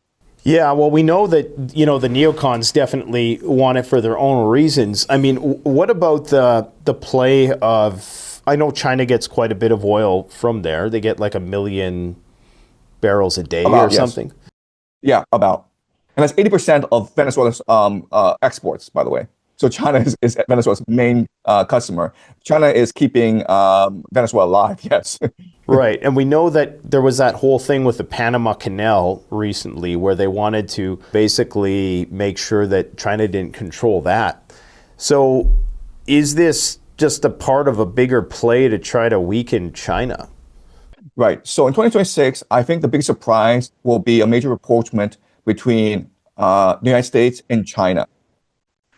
Yeah, well, we know that, the neocons definitely want it for their own reasons. I mean, what about the play of I know China gets quite a bit of oil from there. They get like 1 million barrels a day or Yes. something. Yeah, about. And that's 80% of Venezuela's exports, by the way. So China is Venezuela's main customer. China is keeping Venezuela alive, yes. Right. And we know that there was that whole thing with the Panama Canal recently where they wanted to basically make sure that China didn't control that. So is this just a part of a bigger play to try to weaken China? Right. So in 2026, I think the big surprise will be a major rapprochement between the United States and China.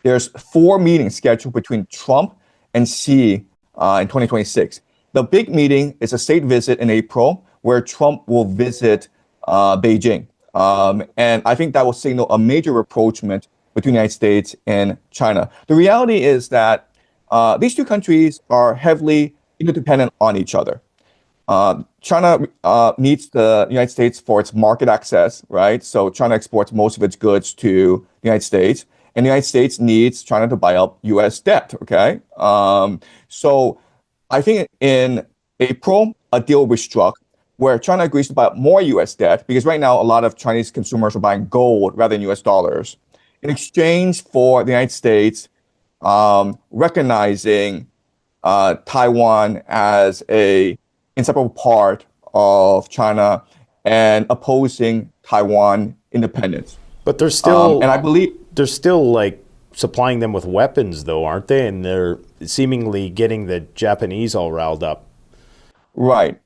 There's 4 meetings scheduled between Trump and Xi in 2026. The big meeting is a state visit in April where Trump will visit Beijing. And I think that will signal a major rapprochement between the United States and China. The reality is that these two countries are heavily interdependent on each other. China needs the United States for its market access, right? So China exports most of its goods to the United States, and the United States needs China to buy up U.S. debt, okay? So I think in April, a deal will be struck where China agrees to buy up more U.S. debt, because right now a lot of Chinese consumers are buying gold rather than U.S. dollars, in exchange for the United States recognizing Taiwan as a inseparable part of China and opposing Taiwan independence. But they're still, and I believe they're still like supplying them with weapons, though, aren't they? And they're seemingly getting the Japanese all riled up. Right.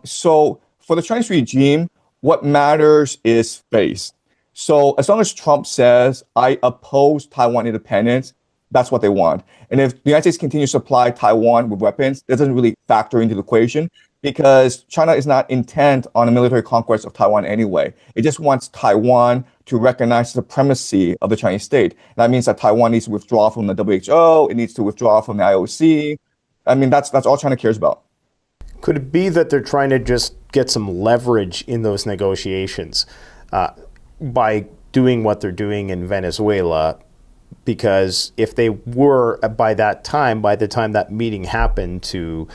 So for the Chinese regime, what matters is space. So as long as Trump says, I oppose Taiwan independence, that's what they want. And if the United States continues to supply Taiwan with weapons, that doesn't really factor into the equation, because China is not intent on a military conquest of Taiwan anyway. It just wants Taiwan to recognize the supremacy of the Chinese state. That means that Taiwan needs to withdraw from the WHO, it needs to withdraw from the IOC. I mean, that's all China cares about. Could it be that they're trying to just get some leverage in those negotiations by doing what they're doing in Venezuela? Because if they were by the time that meeting happened to,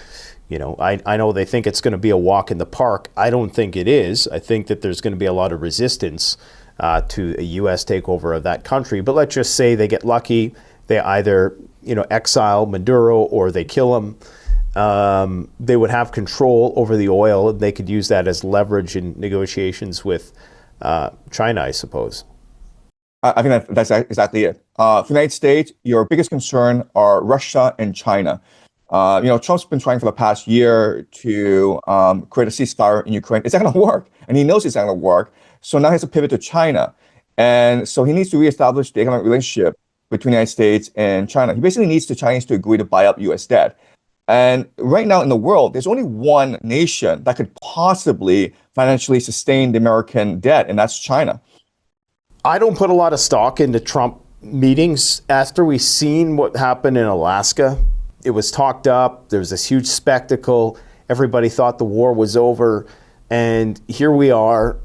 I know they think it's going to be a walk in the park. I don't think it is. I think that there's going to be a lot of resistance to a U.S. takeover of that country. But let's just say they get lucky. They either, exile Maduro or they kill him. They would have control over the oil, and they could use that as leverage in negotiations with China, I suppose. I think that's exactly it. For the United States, your biggest concern are Russia and China. Trump's been trying for the past year to create a ceasefire in Ukraine. It's not going to work, and he knows it's not going to work. So now he has to pivot to China. And so he needs to reestablish the economic relationship between the United States and China. He basically needs the Chinese to agree to buy up U.S. debt. And right now in the world, there's only one nation that could possibly financially sustain the American debt, and that's China. I don't put a lot of stock into Trump meetings. After we seen what happened in Alaska, it was talked up. There was this huge spectacle. Everybody thought the war was over. And here we are.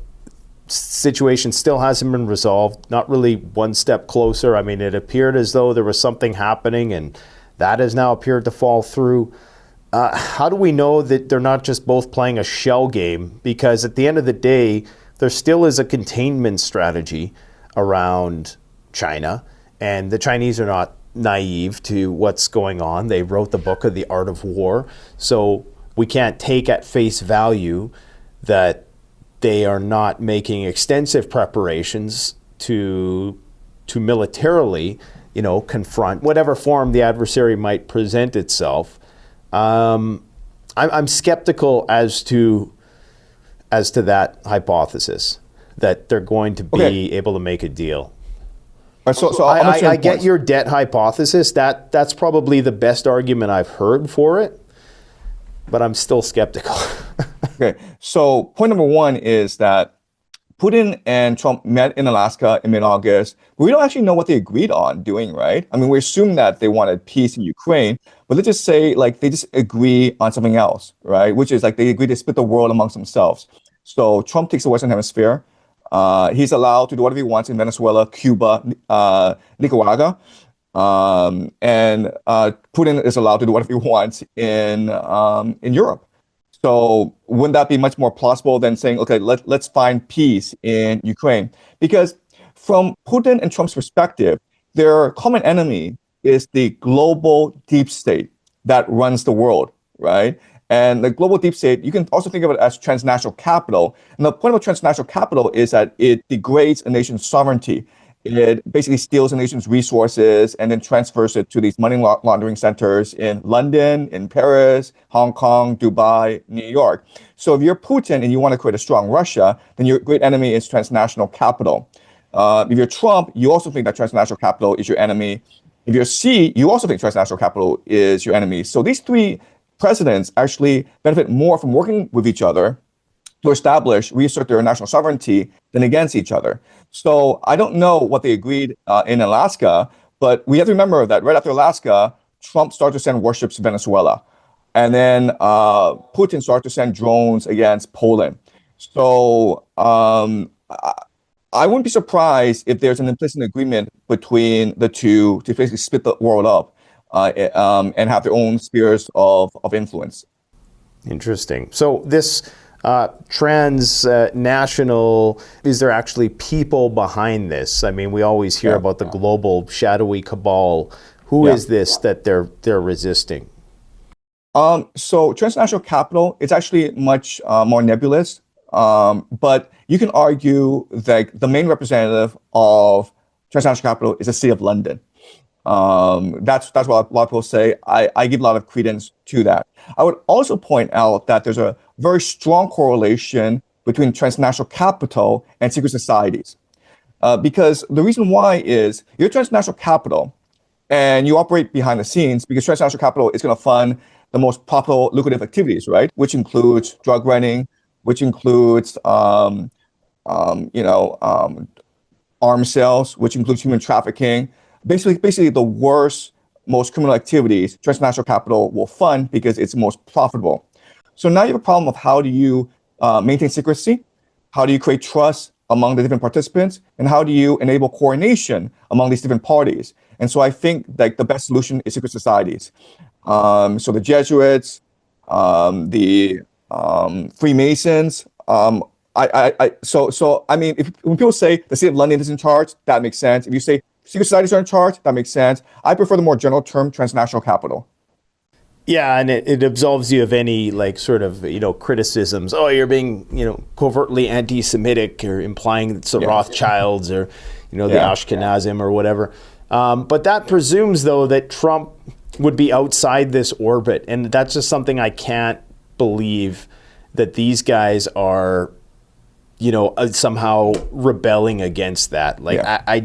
Situation still hasn't been resolved. Not really one step closer. I mean, it appeared as though there was something happening, and that has now appeared to fall through. How do we know that they're not just both playing a shell game? Because at the end of the day, there still is a containment strategy around China, and the Chinese are not naive to what's going on. They wrote the book of The Art of War, so we can't take at face value that they are not making extensive preparations to militarily, confront whatever form the adversary might present itself. I'm skeptical as to that hypothesis, that they're going to be able to make a deal. So I get your debt hypothesis. That's probably the best argument I've heard for it, but I'm still skeptical. Okay, so point number one is that Putin and Trump met in Alaska in mid-August, but we don't actually know what they agreed on doing, right? I mean, we assume that they wanted peace in Ukraine, but let's just say they just agree on something else, right? Which is they agree to split the world amongst themselves. So Trump takes the Western Hemisphere. He's allowed to do whatever he wants in Venezuela, Cuba, Nicaragua. and Putin is allowed to do whatever he wants in Europe. So wouldn't that be much more plausible than saying, okay, let's find peace in Ukraine? Because from Putin and Trump's perspective, their common enemy is the global deep state that runs the world, right? And the global deep state, you can also think of it as transnational capital. And the point of transnational capital is that it degrades a nation's sovereignty. It basically steals a nation's resources and then transfers it to these money laundering centers in London, in Paris, Hong Kong, Dubai, New York. So if you're Putin and you want to create a strong Russia, then your great enemy is transnational capital. If you're Trump, you also think that transnational capital is your enemy. If you're Xi, you also think transnational capital is your enemy. So these three presidents actually benefit more from working with each other to establish, reassert their national sovereignty than against each other. So I don't know what they agreed in Alaska, but we have to remember that right after Alaska, Trump started to send warships to Venezuela. And then Putin started to send drones against Poland. So I wouldn't be surprised if there's an implicit agreement between the two to basically split the world up and have their own spheres of influence. Interesting. So this transnational, is there actually people behind this? I mean, we always hear about the global shadowy cabal. Who is this that they're resisting? So transnational capital is actually much more nebulous. But you can argue that the main representative of transnational capital is the City of London. That's what a lot of people say. I give a lot of credence to that. I would also point out that there's a very strong correlation between transnational capital and secret societies. Because the reason why is you're transnational capital and you operate behind the scenes because transnational capital is going to fund the most profitable, lucrative activities, right? Which includes drug running, which includes arms sales, which includes human trafficking. Basically the worst, most criminal activities, transnational capital will fund because it's most profitable. So now you have a problem of how do you maintain secrecy? How do you create trust among the different participants? And how do you enable coordination among these different parties? And so I think like the best solution is secret societies. So the Jesuits, the Freemasons. I mean, when people say the City of London is in charge, that makes sense. If you say secret societies are in charge, that makes sense. I prefer the more general term transnational capital. Yeah, and it absolves you of any like sort of criticisms. Oh, you're being covertly anti-Semitic or implying it's the Rothschilds or the Ashkenazim or whatever. But that presumes though that Trump would be outside this orbit, and that's just something I can't believe that these guys are somehow rebelling against that. Like I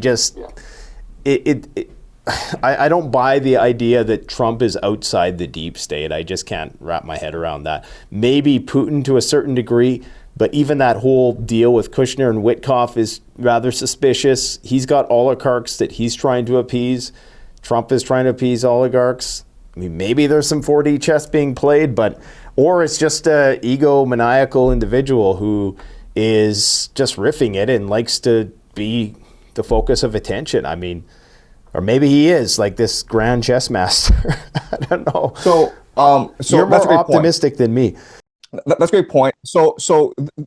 don't buy the idea that Trump is outside the deep state. I just can't wrap my head around that. Maybe Putin to a certain degree, but even that whole deal with Kushner and Witkoff is rather suspicious. He's got oligarchs that he's trying to appease. Trump is trying to appease oligarchs. I mean, maybe there's some 4D chess being played, or it's just a egomaniacal individual who is just riffing it and likes to be the focus of attention. I mean, or maybe he is like this grand chess master. I don't know. So you're more optimistic than me. That's a great point. So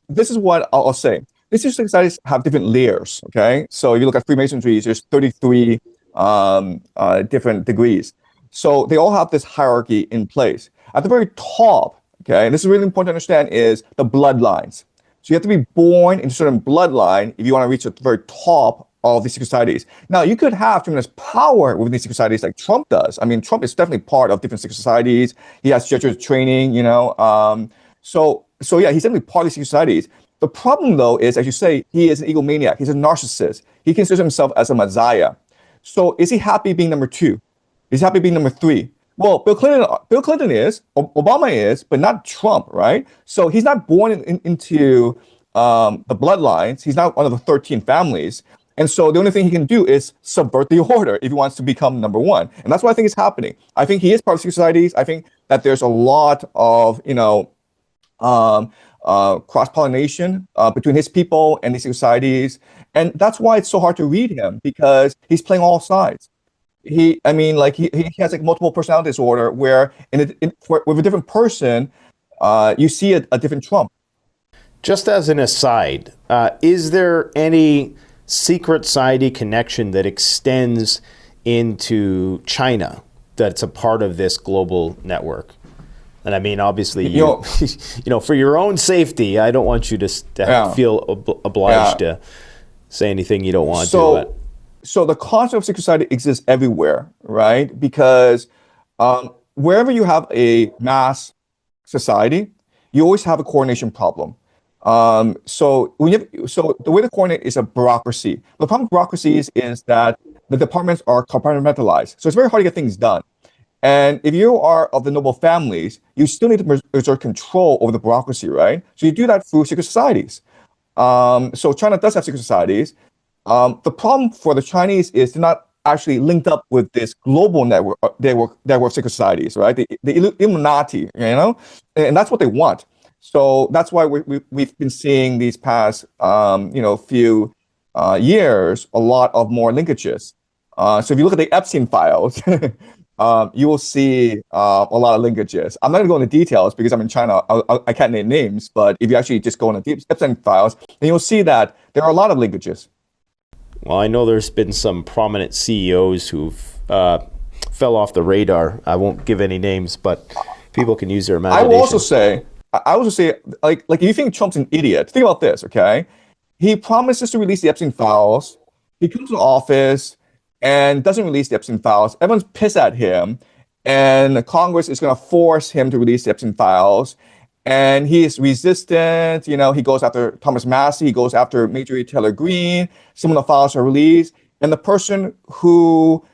this is what I'll say. These two societies have different layers. Okay, so if you look at Freemasonry, there's 33 different degrees. So they all have this hierarchy in place. At the very top, okay, and this is really important to understand, is the bloodlines. So you have to be born in a certain bloodline if you want to reach the very top of these secret societies. Now, you could have tremendous power within these secret societies like Trump does. I mean, Trump is definitely part of different secret societies. He has Jesuit training, So yeah, he's definitely part of these secret societies. The problem, though, is, as you say, he is an egomaniac. He's a narcissist. He considers himself as a messiah. So is he happy being number two? Is he happy being number three? Well, Bill Clinton is, Obama is, but not Trump, right? So he's not born into the bloodlines. He's not one of the 13 families. And so the only thing he can do is subvert the order if he wants to become number one. And that's what I think is happening. I think he is part of secret societies. I think that there's a lot of, cross-pollination between his people and these societies. And that's why it's so hard to read him, because he's playing all sides. I mean, like he has like multiple personality disorder where with a different person, you see a different Trump. Just as an aside, is there any secret society connection that extends into China that's a part of this global network? And I mean, obviously, you know, for your own safety, I don't want you to feel obliged to say anything you don't want to. But. So the concept of secret society exists everywhere, right? Because wherever you have a mass society, you always have a coordination problem. So the way to coordinate is a bureaucracy. The problem with bureaucracies is that the departments are compartmentalized, so it's very hard to get things done. And if you are of the noble families, you still need to exert control over the bureaucracy, right? So you do that through secret societies. So China does have secret societies. The problem for the Chinese is they're not actually linked up with this global network of secret societies, right? The Illuminati, you know, and that's what they want. So that's why we've been seeing these past, few years a lot of more linkages. So if you look at the Epstein files, you will see a lot of linkages. I'm not going to go into details because I'm in China. I can't name names, but if you actually just go into the Epstein files, then you'll see that there are a lot of linkages. Well, I know there's been some prominent CEOs who've fell off the radar. I won't give any names, but people can use their imagination. I will also say, like if you think Trump's an idiot, think about this, okay? He promises to release the Epstein files. He comes to office and doesn't release the Epstein files. Everyone's pissed at him, and Congress is going to force him to release the Epstein files. And he is resistant. You know, he goes after Thomas Massie. He goes after Major Taylor Greene. Some of the files are released, and the person who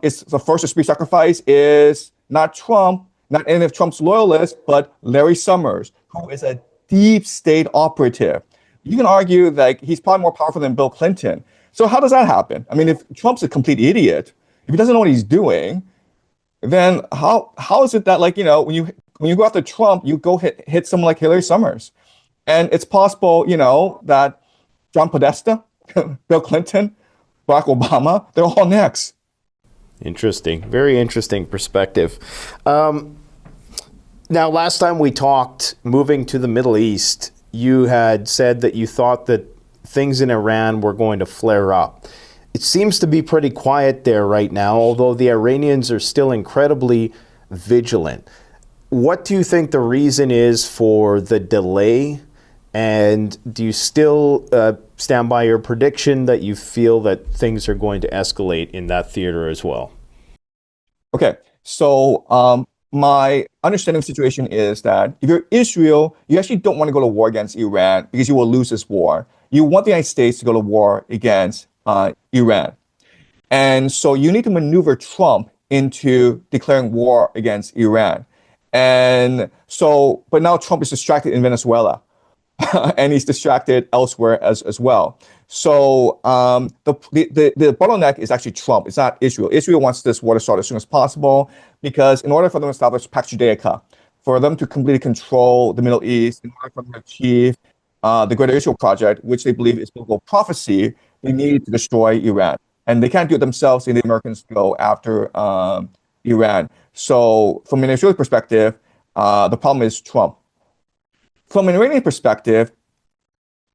is the first to be sacrificed is not Trump, not any of Trump's loyalists, but Larry Summers, who is a deep state operative. You can argue that he's probably more powerful than Bill Clinton. So how does that happen? I mean, if Trump's a complete idiot, if he doesn't know what he's doing, then how is it that, like, you know, when you go after Trump, you go hit someone like Hillary Summers? And it's possible, you know, that John Podesta, Bill Clinton, Barack Obama, they're all next. Interesting. Very interesting perspective. Now, last time we talked, moving to the Middle East, you had said that you thought that things in Iran were going to flare up. It seems to be pretty quiet there right now, although the Iranians are still incredibly vigilant. What do you think the reason is for the delay? And do you still stand by your prediction that you feel that things are going to escalate in that theater as well? Okay, so my understanding of the situation is that if you're Israel, you actually don't want to go to war against Iran because you will lose this war. You want the United States to go to war against Iran. And so you need to maneuver Trump into declaring war against Iran. And so, but now Trump is distracted in Venezuela and he's distracted elsewhere as well. So the bottleneck is actually Trump. It's not Israel. Israel wants this war to start as soon as possible because in order for them to establish Pax Judaica, for them to completely control the Middle East, in order for them to achieve the Greater Israel Project, which they believe is biblical prophecy, they need to destroy Iran. And they can't do it themselves, and the Americans go after Iran. So from an Israeli perspective, the problem is Trump. From an Iranian perspective,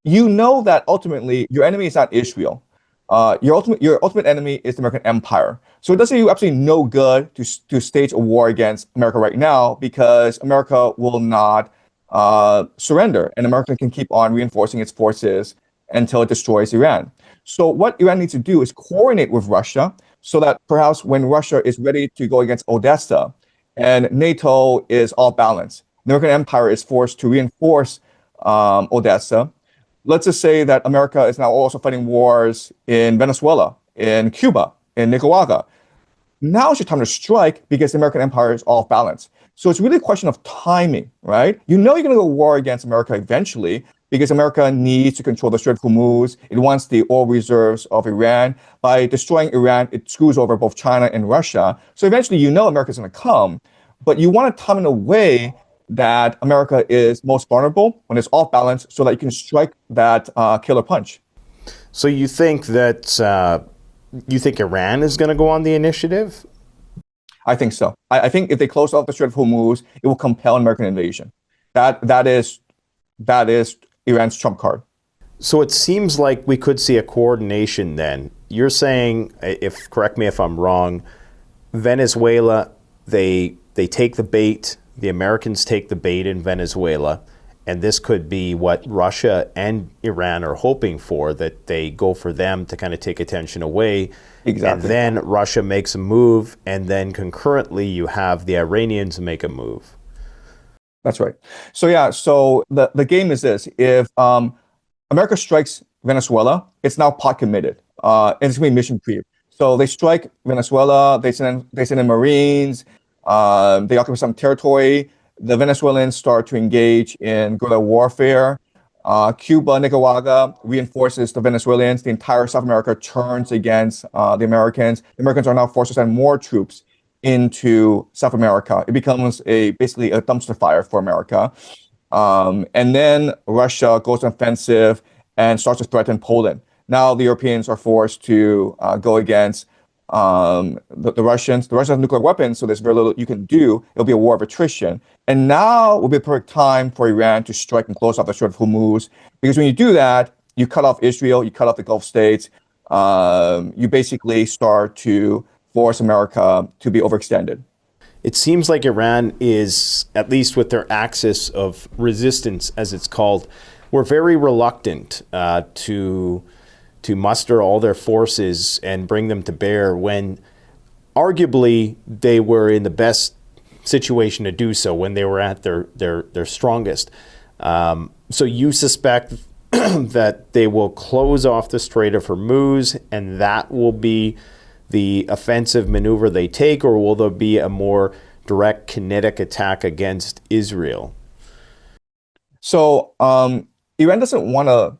you know that ultimately your enemy is not Israel. Your ultimate enemy is the American empire. So it does you absolutely no good to stage a war against America right now because America will not surrender, and America can keep on reinforcing its forces until it destroys Iran. So what Iran needs to do is coordinate with Russia so that perhaps when Russia is ready to go against Odessa and NATO is off balance, the American empire is forced to reinforce Odessa. Let's just say that America is now also fighting wars in Venezuela, in Cuba, in Nicaragua. Now is your time to strike because the American empire is off balance. So it's really a question of timing, right? You know you're going to go to war against America eventually because America needs to control the Strait of Hormuz. It wants the oil reserves of Iran. By destroying Iran, it screws over both China and Russia. So eventually you know America's going to come, but you want to time in a way that America is most vulnerable when it's off balance so that you can strike that killer punch. So you think that You think Iran is going to go on the initiative? I think so. I think if they close off the Strait of Hormuz, it will compel an American invasion. That is Iran's trump card. So it seems like we could see a coordination then. You're saying, if correct me if I'm wrong, Venezuela, they take the bait, the Americans take the bait in Venezuela, and this could be what Russia and Iran are hoping for, that they go for them to kind of take attention away. Exactly. And then Russia makes a move, and then concurrently you have the Iranians make a move. That's right. So yeah, so the game is this. If America strikes Venezuela, it's now pot committed. And it's going to be mission creep. So they strike Venezuela, they send in Marines, they occupy some territory. The Venezuelans start to engage in guerrilla warfare. Cuba, Nicaragua reinforces the Venezuelans. The entire South America turns against the Americans. The Americans are now forced to send more troops into South America. It becomes basically a dumpster fire for America. And then Russia goes offensive and starts to threaten Poland. Now the Europeans are forced to go against the Russians. The Russians have nuclear weapons, so there's very little you can do. It'll be a war of attrition. And now will be the perfect time for Iran to strike and close off the Strait of Hormuz. Because when you do that, you cut off Israel, you cut off the Gulf states, you basically start to force America to be overextended. It seems like Iran is, at least with their axis of resistance, as it's called, were very reluctant to muster all their forces and bring them to bear when arguably they were in the best situation to do so, when they were at their strongest. So you suspect that they will close off the Strait of Hormuz, and that will be the offensive maneuver they take, or will there be a more direct kinetic attack against Israel? So Iran doesn't want to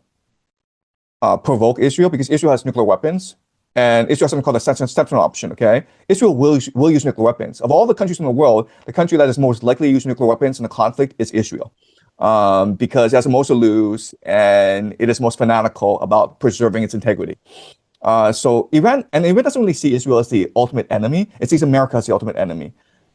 provoke Israel because Israel has nuclear weapons, and Israel has something called the exceptional option. Okay, Israel will use nuclear weapons. Of all the countries in the world, the country that is most likely to use nuclear weapons in the conflict is Israel, because it has the most to lose and it is most fanatical about preserving its integrity. So Iran doesn't really see Israel as the ultimate enemy. It sees America as the ultimate enemy.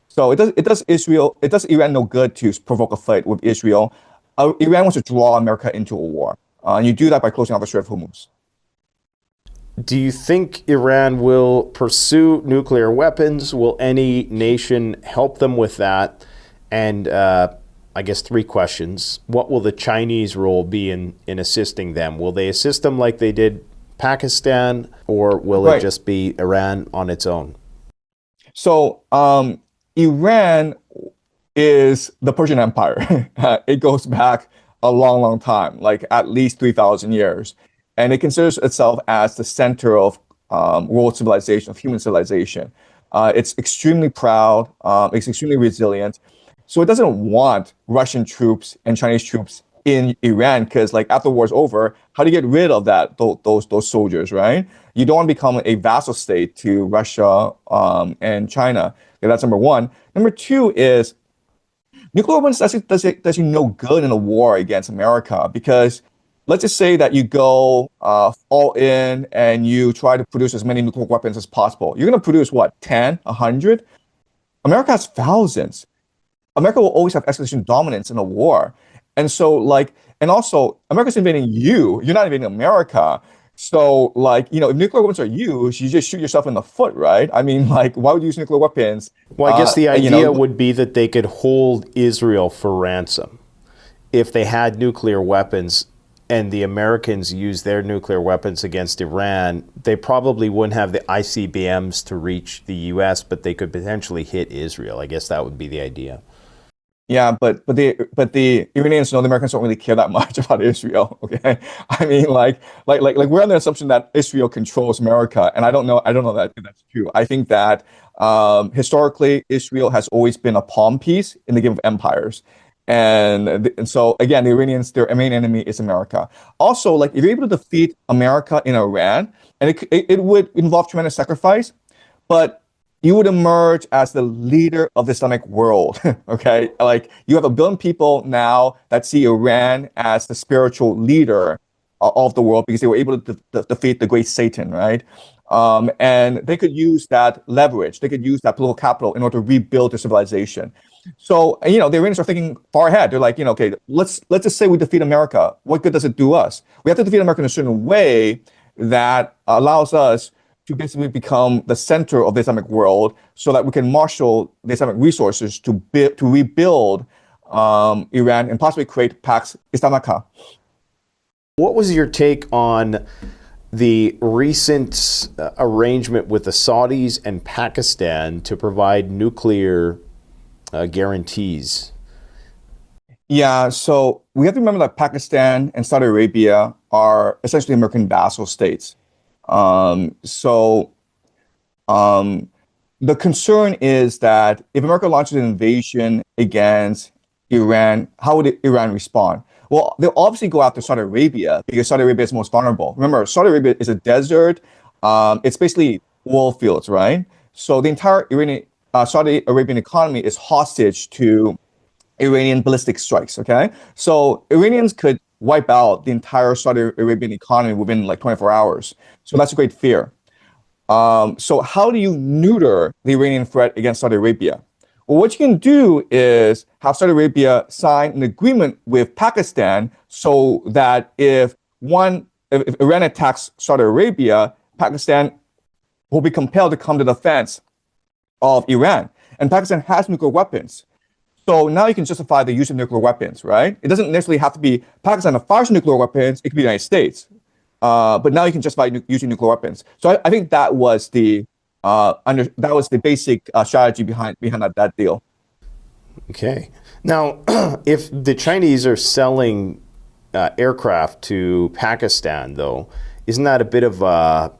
So it does Iran no good to provoke a fight with Israel. Iran wants to draw America into a war. And you do that by closing off the Strait of Hormuz. Do you think Iran will pursue nuclear weapons? Will any nation help them with that? And I guess 3 questions. What will the Chinese role be in assisting them? Will they assist them like they did Pakistan, or will it just be Iran on its own? So Iran is the Persian Empire. It goes back a long, long time, like at least 3,000 years. And it considers itself as the center of world civilization, of human civilization. It's extremely proud. It's extremely resilient. So it doesn't want Russian troops and Chinese troops in Iran, because like after the war's over, how do you get rid of those soldiers, right? You don't want to become a vassal state to Russia and China. Okay, that's number one. Number two is nuclear weapons does you no good in a war against America, because let's just say that you go all in and you try to produce as many nuclear weapons as possible. You're going to produce what, 10, 100? America has thousands. America will always have escalation dominance in a war. And so and also America's invading you. You're not invading America. So if nuclear weapons are used, you just shoot yourself in the foot, right? I mean, why would you use nuclear weapons? Well, I guess the idea would be that they could hold Israel for ransom. If they had nuclear weapons and the Americans used their nuclear weapons against Iran, they probably wouldn't have the ICBMs to reach the U.S., but they could potentially hit Israel. I guess that would be the idea. Yeah, but the Iranians know the Americans don't really care that much about Israel. Okay, I mean, we're on the assumption that Israel controls America, and I don't know that that's true. I think that historically Israel has always been a pawn piece in the game of empires, and so again, the Iranians, their main enemy is America. Also, if you're able to defeat America in Iran, and it would involve tremendous sacrifice, but you would emerge as the leader of the Islamic world. Okay, you have 1 billion people now that see Iran as the spiritual leader of the world because they were able to defeat the great Satan, right? And they could use that leverage. They could use that political capital in order to rebuild their civilization. So, the Iranians are thinking far ahead. They're like, okay, let's just say we defeat America. What good does it do us? We have to defeat America in a certain way that allows us to basically become the center of the Islamic world, so that we can marshal the Islamic resources to rebuild Iran and possibly create Pax Islamica. What was your take on the recent arrangement with the Saudis and Pakistan to provide nuclear guarantees? Yeah, so we have to remember that Pakistan and Saudi Arabia are essentially American vassal states. So the concern is that if America launches an invasion against Iran, how would Iran respond? Well, they'll obviously go after Saudi Arabia because Saudi Arabia is most vulnerable. Remember, Saudi Arabia is a desert. It's basically oil fields, right? So the entire Saudi Arabian economy is hostage to Iranian ballistic strikes, okay? So Iranians could wipe out the entire Saudi Arabian economy within like 24 hours. So that's a great fear. So how do you neuter the Iranian threat against Saudi Arabia? Well, what you can do is have Saudi Arabia sign an agreement with Pakistan so that if Iran attacks Saudi Arabia, Pakistan will be compelled to come to the defense of Iran. And Pakistan has nuclear weapons. So now you can justify the use of nuclear weapons, right? It doesn't necessarily have to be Pakistan that fires nuclear weapons. It could be the United States. But now you can justify using nuclear weapons. So I think that was the basic strategy behind that deal. Okay. Now, if the Chinese are selling aircraft to Pakistan, though, isn't that a bit of a,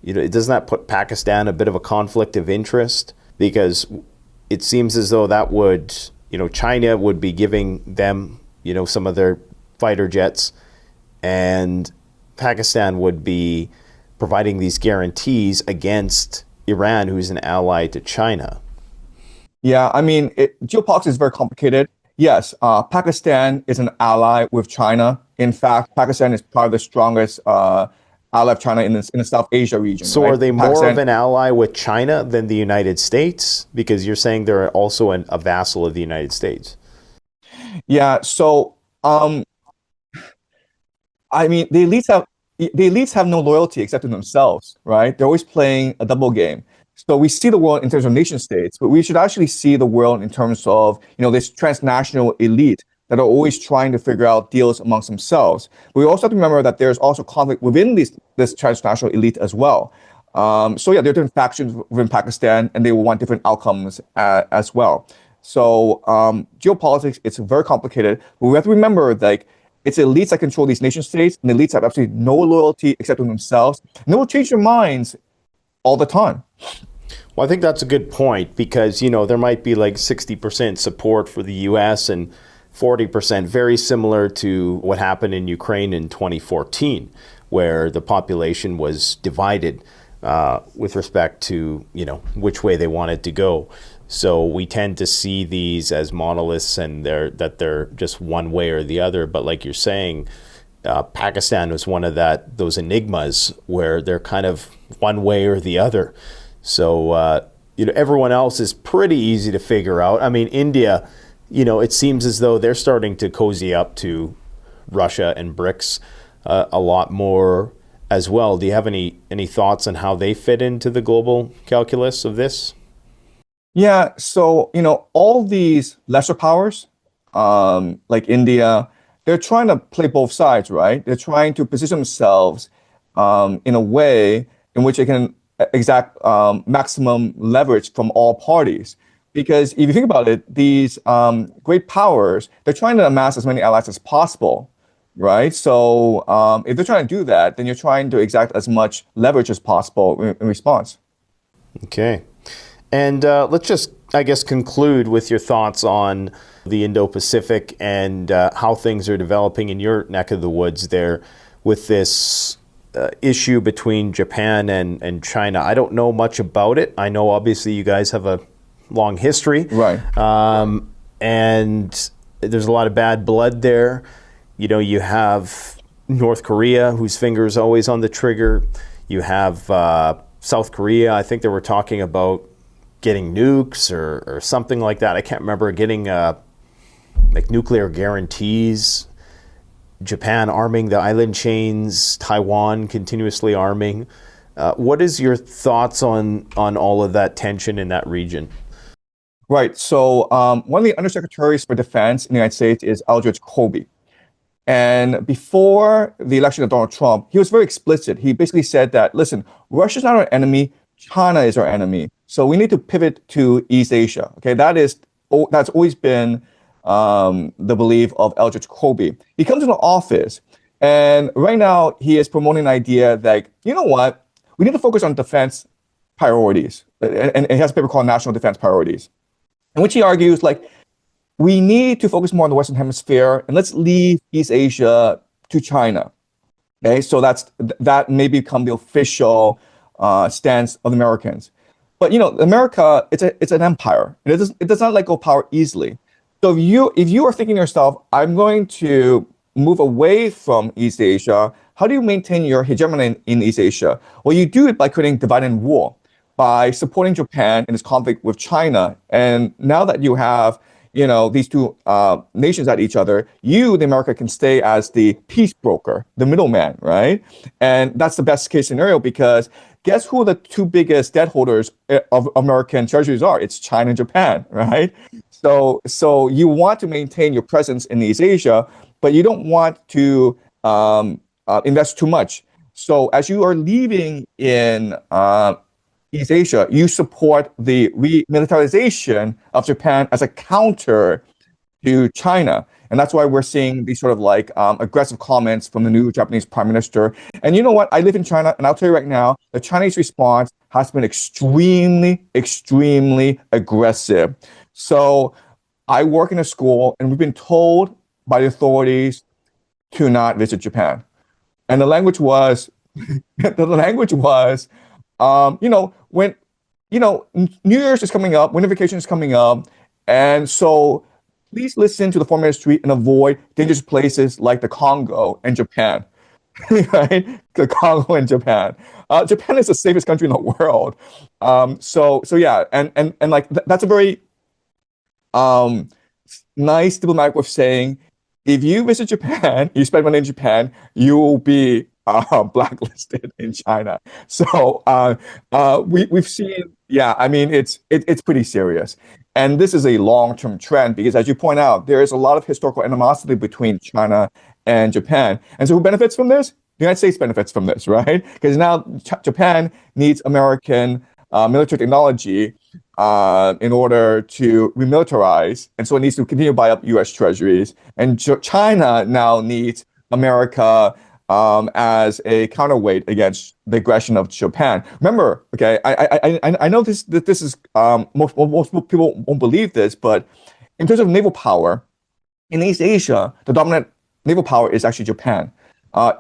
doesn't that put Pakistan a bit of a conflict of interest? Because it seems as though that would, China would be giving them, some of their fighter jets, and Pakistan would be providing these guarantees against Iran, who's an ally to China. Yeah, I mean, geopolitics is very complicated. Yes, Pakistan is an ally with China. In fact, Pakistan is probably the strongest ally of China in the South Asia region. So right? are they more of an ally with China than the United States? Because you're saying they're also a vassal of the United States. Yeah, so I mean, the elites have no loyalty except to themselves, right? They're always playing a double game. So we see the world in terms of nation states, but we should actually see the world in terms of, this transnational elite that are always trying to figure out deals amongst themselves. But we also have to remember that there's also conflict within this transnational elite as well. So yeah, there are different factions within Pakistan, and they will want different outcomes as well. So geopolitics, it's very complicated, but we have to remember it's elites that control these nation states, and elites have absolutely no loyalty except to themselves, and they will change their minds all the time. Well, I think that's a good point because, there might be like 60% support for the U.S. and 40%, very similar to what happened in Ukraine in 2014, where the population was divided with respect to, which way they wanted to go. So we tend to see these as monoliths and they're just one way or the other. But like you're saying, Pakistan was one of those enigmas where they're kind of one way or the other. So, everyone else is pretty easy to figure out. I mean, India, it seems as though they're starting to cozy up to Russia and BRICS a lot more as well. Do you have any thoughts on how they fit into the global calculus of this? Yeah, so, all these lesser powers, like India, they're trying to play both sides, right? They're trying to position themselves in a way in which they can exact maximum leverage from all parties. Because if you think about it, these great powers, they're trying to amass as many allies as possible, right? So if they're trying to do that, then you're trying to exact as much leverage as possible in response. Okay. And let's just, I guess, conclude with your thoughts on the Indo-Pacific and how things are developing in your neck of the woods there with this issue between Japan and China. I don't know much about it. I know obviously you guys have a long history. Right. And there's a lot of bad blood there. You have North Korea, whose finger is always on the trigger. You have South Korea. I think they were talking about getting nukes or something like that. I can't remember, getting like nuclear guarantees. Japan arming the island chains, Taiwan continuously arming. What is your thoughts on all of that tension in that region? Right. So one of the undersecretaries for defense in the United States is Aldrich Colby. And before the election of Donald Trump, he was very explicit. He basically said that, listen, Russia's not our enemy, China is our enemy. So we need to pivot to East Asia. Okay, that's always been the belief of Aldrich Colby. He comes into office, and right now he is promoting an idea that, you know what, we need to focus on defense priorities. And he has a paper called National Defense Priorities, in which he argues, like, we need to focus more on the Western Hemisphere and let's leave East Asia to China. Okay, so that may become the official stance of the Americans. But America, it's an empire. It does not let go of power easily. So if you are thinking to yourself, I'm going to move away from East Asia, how do you maintain your hegemony in East Asia? Well, you do it by creating divide and rule, by supporting Japan in its conflict with China. And now that you have these two nations at each other, the America, can stay as the peace broker, the middleman, right? And that's the best case scenario, because guess who the two biggest debt holders of American treasuries are? It's China and Japan, right? So you want to maintain your presence in East Asia, but you don't want to invest too much. So as you are leaving in East Asia, you support the remilitarization of Japan as a counter to China. And that's why we're seeing these sort of like aggressive comments from the new Japanese prime minister. And you know what? I live in China, and I'll tell you right now, the Chinese response has been extremely, extremely aggressive. So I work in a school, and we've been told by the authorities to not visit Japan. And the language was, when, New Year's is coming up, winter vacation is coming up. And so please listen to the foreign ministry and avoid dangerous places like the Congo and Japan, right? The Congo and Japan. Japan is the safest country in the world. So yeah, and like that's a very nice diplomatic way of saying, if you visit Japan, you spend money in Japan, you will be blacklisted in China. So we've seen, yeah, I mean, it's pretty serious. And this is a long-term trend because, as you point out, there is a lot of historical animosity between China and Japan. And so who benefits from this? The United States benefits from this, right? Because now Japan needs American military technology in order to remilitarize. And so it needs to continue to buy up U.S. treasuries. And China now needs America as a counterweight against the aggression of Japan. Remember, okay, I know this is most people won't believe this, but in terms of naval power in East Asia, the dominant naval power is actually Japan.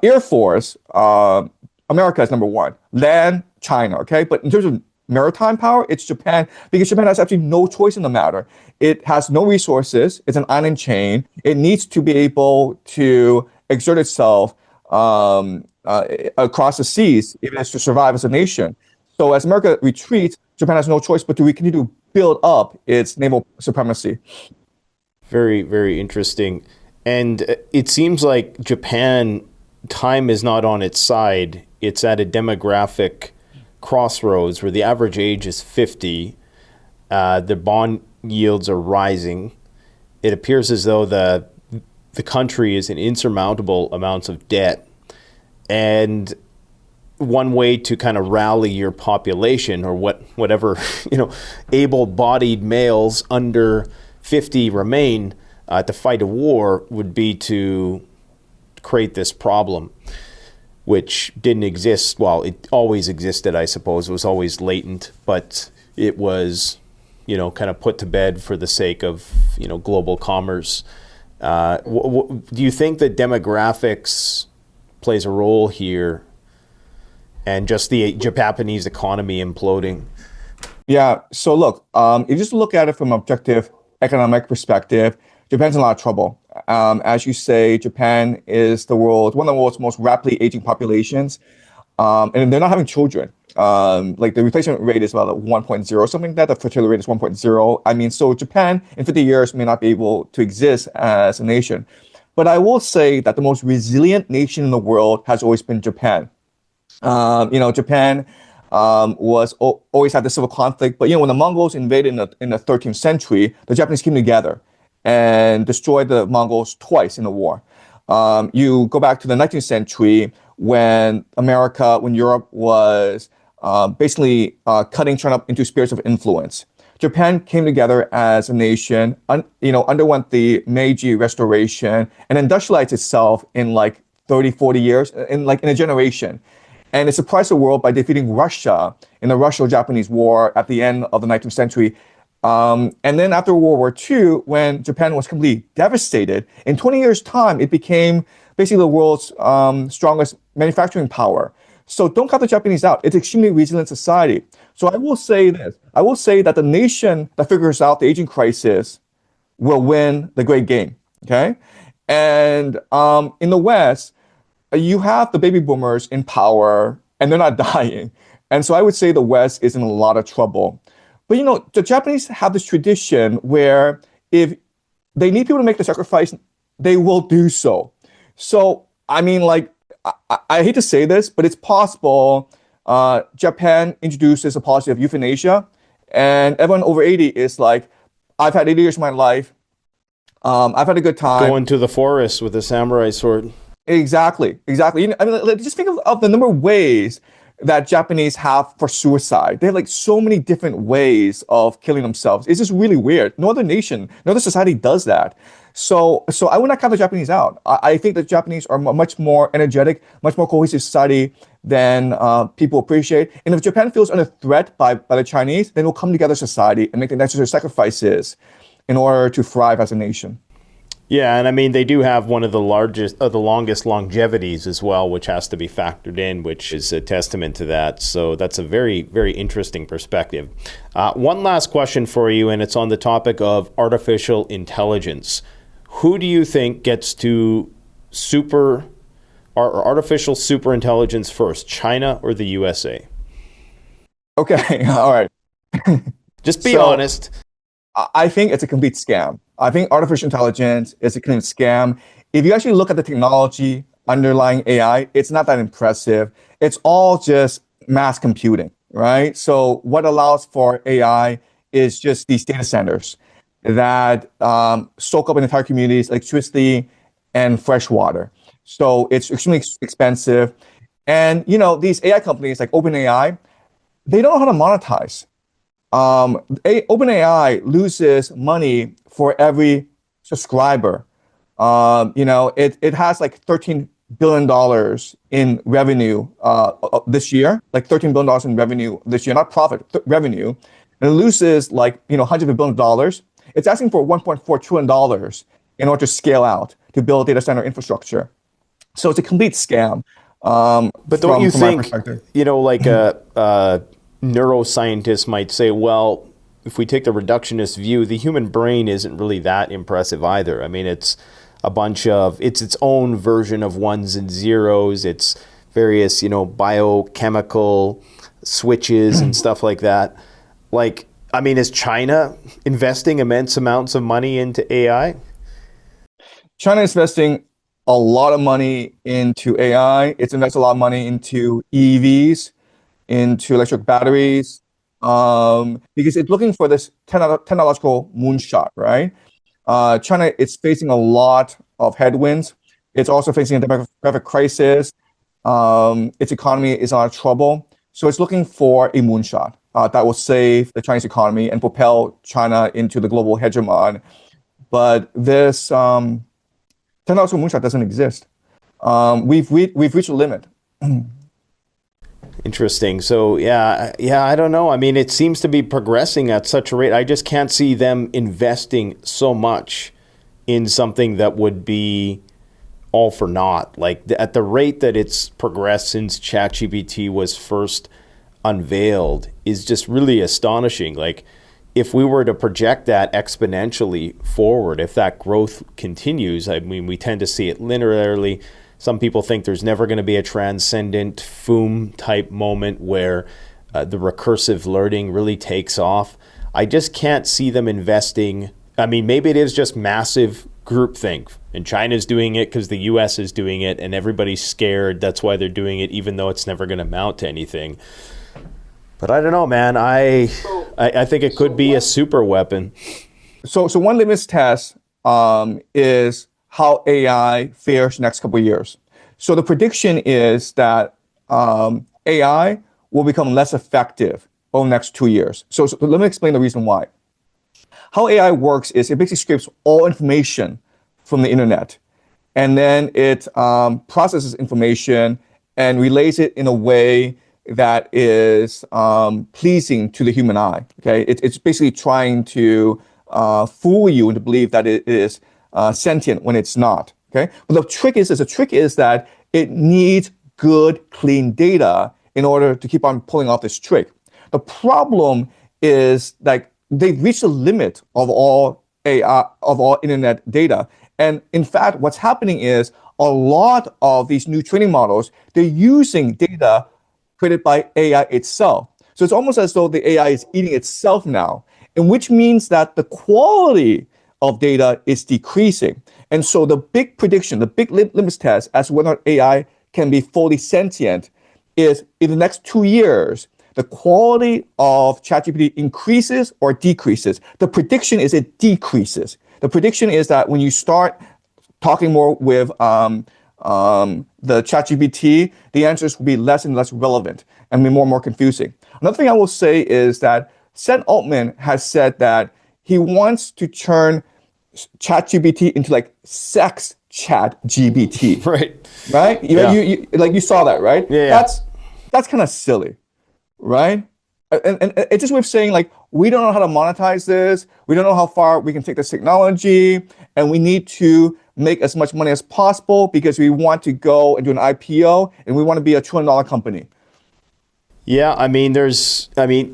Air Force, America is number one. Land, China. Okay, but in terms of maritime power, it's Japan, because Japan has absolutely no choice in the matter. It has no resources. It's an island chain. It needs to be able to exert itself across the seas if it is to survive as a nation. So as America retreats, Japan has no choice but to continue to build up its naval supremacy. Very, very interesting. And it seems like Japan, time is not on its side. It's at a demographic crossroads where the average age is 50. The bond yields are rising. It appears as though the country is in insurmountable amounts of debt. And one way to kind of rally your population, or whatever able-bodied males under 50 remain to fight a war, would be to create this problem, which didn't exist. Well, it always existed, I suppose. It was always latent, but it was, kind of put to bed for the sake of, global commerce. Do you think that demographics plays a role here, and just the Japanese economy imploding? Yeah. So look, if you just look at it from an objective economic perspective, Japan's in a lot of trouble. As you say, Japan is one of the world's most rapidly aging populations. and they're not having children. Like the replacement rate is about 1.0, something like that. The fertility rate is 1.0. I mean, so Japan in 50 years may not be able to exist as a nation. But I will say that the most resilient nation in the world has always been Japan. Japan always had the civil conflict, but when the Mongols invaded in the 13th century, the Japanese came together and destroyed the Mongols twice in the war. You go back to the 19th century when Europe was basically cutting China up into spheres of influence. Japan came together as a nation, underwent the Meiji Restoration and industrialized itself in like 30, 40 years, in a generation. And it surprised the world by defeating Russia in the Russo-Japanese War at the end of the 19th century. And then after World War II, when Japan was completely devastated, in 20 years' time, it became basically the world's strongest manufacturing power. So don't cut the Japanese out. It's an extremely resilient society. So I will say this. I will say that the nation that figures out the aging crisis will win the great game. Okay? And in the West, you have the baby boomers in power and they're not dying. And so I would say the West is in a lot of trouble. But the Japanese have this tradition where if they need people to make the sacrifice, they will do so. So, I mean, like, I hate to say this, but it's possible Japan introduces a policy of euthanasia and everyone over 80 is like, I've had 80 years of my life. I've had a good time. Go into the forest with a samurai sword. Exactly. Just think of the number of ways that Japanese have for suicide. They have like so many different ways of killing themselves. It's just really weird. No other nation, no other society does that. So I would not count the Japanese out. I think the Japanese are much more energetic, much more cohesive society than people appreciate. And if Japan feels under threat by the Chinese, then we'll come together as a society and make the necessary sacrifices in order to thrive as a nation. Yeah, and I mean, they do have one of the longest longevities as well, which has to be factored in, which is a testament to that. So that's a very, very interesting perspective. One last question for you, and it's on the topic of artificial intelligence. Who do you think gets to artificial superintelligence first, China or the USA? Okay, all right. Just be honest. I think it's a complete scam. I think artificial intelligence is a complete scam. If you actually look at the technology underlying AI, it's not that impressive. It's all just mass computing, right? So what allows for AI is just these data centers that soak up an entire community's electricity and fresh water. So it's extremely expensive. And these AI companies like OpenAI, they don't know how to monetize. OpenAI loses money for every subscriber. It has like $13 billion in revenue this year, like $13 billion in revenue this year, not profit, revenue. And it loses like, hundreds of billions of dollars. It's asking for $1.4 trillion in order to scale out, to build data center infrastructure. So it's a complete scam. But don't you think, like a neuroscientists might say, well, if we take the reductionist view, the human brain isn't really that impressive either. I mean, it's its own version of ones and zeros. It's various, biochemical switches and stuff like that. Like, I mean, is China investing immense amounts of money into AI? China is investing a lot of money into AI. It's invested a lot of money into EVs, into electric batteries, because it's looking for this technological moonshot, right? China is facing a lot of headwinds. It's also facing a demographic crisis. Its economy is out of trouble. So it's looking for a moonshot that will save the Chinese economy and propel China into the global hegemon. But this technological moonshot doesn't exist. We've reached a limit. Interesting. So yeah, I don't know. I mean, it seems to be progressing at such a rate. I just can't see them investing so much in something that would be all for naught. Like at the rate that it's progressed since ChatGPT was first unveiled is just really astonishing. Like if we were to project that exponentially forward, if that growth continues, I mean, we tend to see it linearly. Some people think there's never going to be a transcendent FOOM type moment where the recursive learning really takes off. I just can't see them investing. I mean, maybe it is just massive groupthink, and China's doing it because the US is doing it, and everybody's scared. That's why they're doing it, even though it's never going to amount to anything. But I don't know, man. I think it could be a super weapon. So one litmus test is how AI fares next couple of years. So the prediction is that AI will become less effective over the next 2 years. So let me explain the reason why. How AI works is it basically scrapes all information from the internet, and then it processes information and relays it in a way that is pleasing to the human eye. Okay, it's basically trying to fool you into believe that it is sentient when it's not. Okay, but the trick is that it needs good, clean data in order to keep on pulling off this trick. The problem is like they've reached the limit of all AI, of all internet data. And in fact, what's happening is a lot of these new training models, they're using data created by AI itself. So it's almost as though the AI is eating itself now, and which means that the quality of data is decreasing. And so the big prediction, the big litmus test as to whether AI can be fully sentient is in the next 2 years, the quality of ChatGPT increases or decreases. The prediction is it decreases. The prediction is that when you start talking more with the ChatGPT, the answers will be less and less relevant and be more and more confusing. Another thing I will say is that Sam Altman has said that he wants to turn ChatGPT into like sex ChatGPT. Right? You saw that, right? Yeah. That's kind of silly. Right? And it's just a way of saying, like, we don't know how to monetize this. We don't know how far we can take this technology. And we need to make as much money as possible because we want to go and do an IPO and we want to be a $1 trillion company. Yeah, I mean,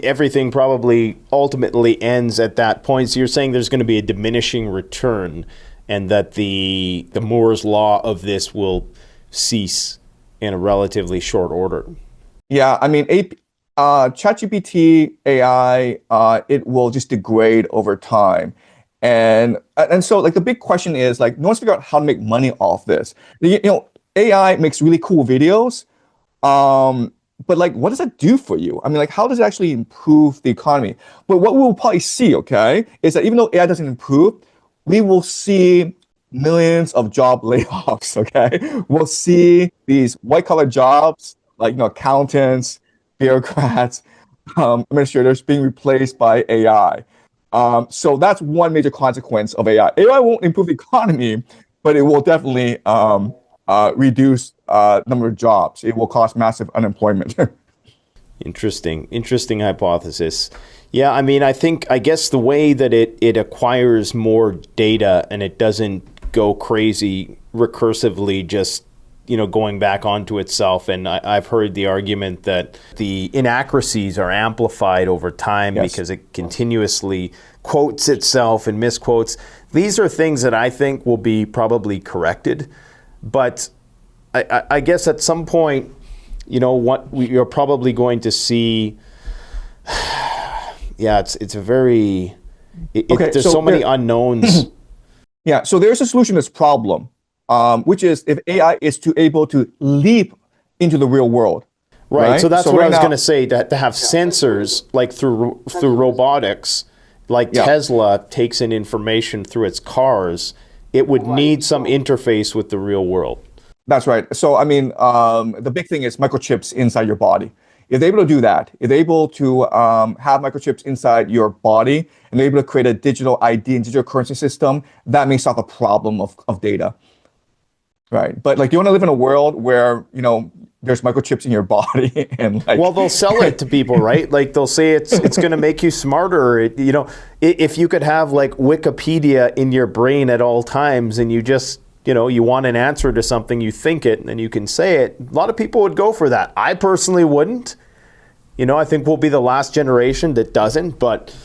everything probably ultimately ends at that point. So you're saying there's going to be a diminishing return and that the Moore's law of this will cease in a relatively short order. Yeah, I mean, ChatGPT AI, it will just degrade over time. And so like the big question is like, no one's figured out how to make money off this. AI makes really cool videos. But like, what does that do for you? I mean, like, how does it actually improve the economy? But what we'll probably see, okay, is that even though AI doesn't improve, we will see millions of job layoffs, okay? We'll see these white-collar jobs, like, accountants, bureaucrats, administrators being replaced by AI. So that's one major consequence of AI. AI won't improve the economy, but it will definitely reduce number of jobs. It will cause massive unemployment. Interesting hypothesis. Yeah, I mean, I guess the way that it acquires more data and it doesn't go crazy recursively, just going back onto itself. And I've heard the argument that the inaccuracies are amplified over time because it continuously quotes itself and misquotes. These are things that I think will be probably corrected. But I guess at some point, you're probably going to see. Yeah, it's a very. There's so many unknowns. Yeah, so there's a solution to this problem, which is if AI is able to leap into the real world. Right. So that's what I was going to say. To have sensors like through robotics, like Tesla takes in information through its cars. It would need some interface with the real world. That's right. So, I mean, the big thing is microchips inside your body. If they're able to do that, if they're able to have microchips inside your body and they're able to create a digital ID and digital currency system, that may solve the problem of data. Right. But like, you want to live in a world where, there's microchips in your body and like. Well, they'll sell it to people, right? Like they'll say it's going to make you smarter. If you could have like Wikipedia in your brain at all times and you just, you want an answer to something, you think it, and then you can say it. A lot of people would go for that. I personally wouldn't. I think we'll be the last generation that doesn't, but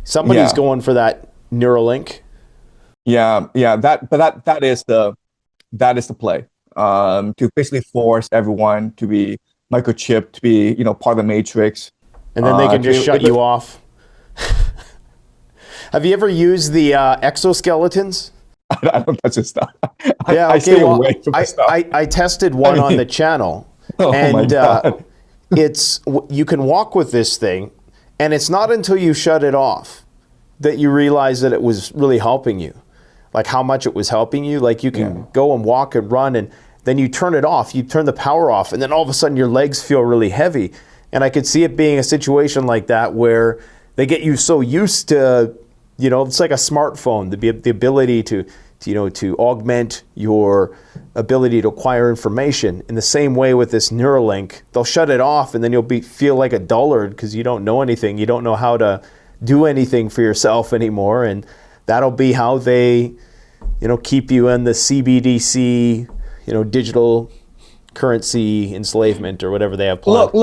somebody's going for that Neuralink. Yeah. That is the play. to basically force everyone to be microchipped, to be, part of the matrix. And then they can just shut you off. Have you ever used the exoskeletons? I don't touch this stuff. Yeah, I stay away from this stuff. I tested one on the channel, my God. You can walk with this thing, and it's not until you shut it off that you realize that it was really helping you, like how much it was helping you. Like you can go and walk and run, and then you turn it off, you turn the power off, and then all of a sudden your legs feel really heavy. And I could see it being a situation like that where they get you so used to, it's like a smartphone, the ability to augment your ability to acquire information. In the same way with this Neuralink, they'll shut it off and then you'll feel like a dullard because you don't know anything. You don't know how to do anything for yourself anymore. And that'll be how they, keep you in the CBDC, digital currency enslavement or whatever they have planned.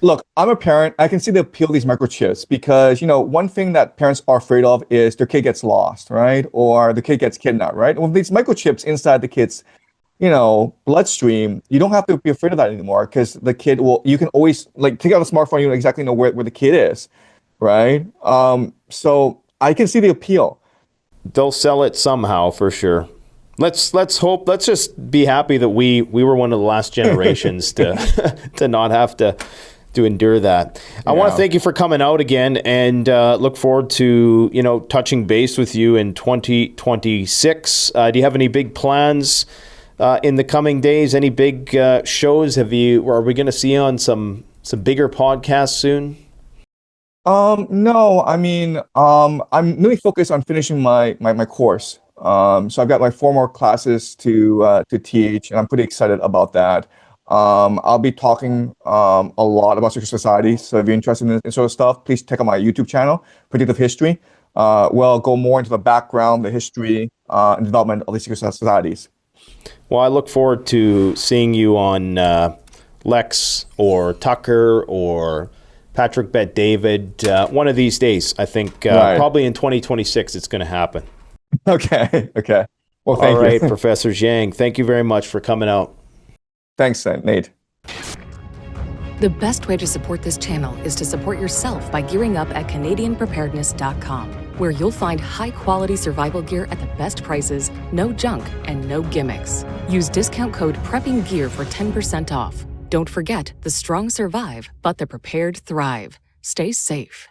Look, I'm a parent. I can see the appeal of these microchips because, one thing that parents are afraid of is their kid gets lost, right? Or the kid gets kidnapped, right? With these microchips inside the kid's, bloodstream, you don't have to be afraid of that anymore because the kid you can always, take out a smartphone, you know exactly know where the kid is, right? So I can see the appeal. They'll sell it somehow for sure. Let's just be happy that we were one of the last generations to not have to endure that. I want to thank you for coming out again and look forward to, touching base with you in 2026. Do you have any big plans in the coming days? Any big shows? Are we going to see you on some bigger podcasts soon? No, I mean, I'm really focused on finishing my course. So I've got 4 more classes to teach, and I'm pretty excited about that. I'll be talking a lot about secret societies. So if you're interested in this sort of stuff, please check out my YouTube channel, Predictive History. We'll go more into the background, the history, and development of these secret societies. Well, I look forward to seeing you on Lex or Tucker or Patrick Bet David one of these days. I think probably in 2026 it's going to happen. Okay. Well, thank you. All right, Professor Jiang, thank you very much for coming out. Thanks, Nate. The best way to support this channel is to support yourself by gearing up at CanadianPreparedness.com, where you'll find high-quality survival gear at the best prices, no junk, and no gimmicks. Use discount code PREPPINGGEAR for 10% off. Don't forget, the strong survive, but the prepared thrive. Stay safe.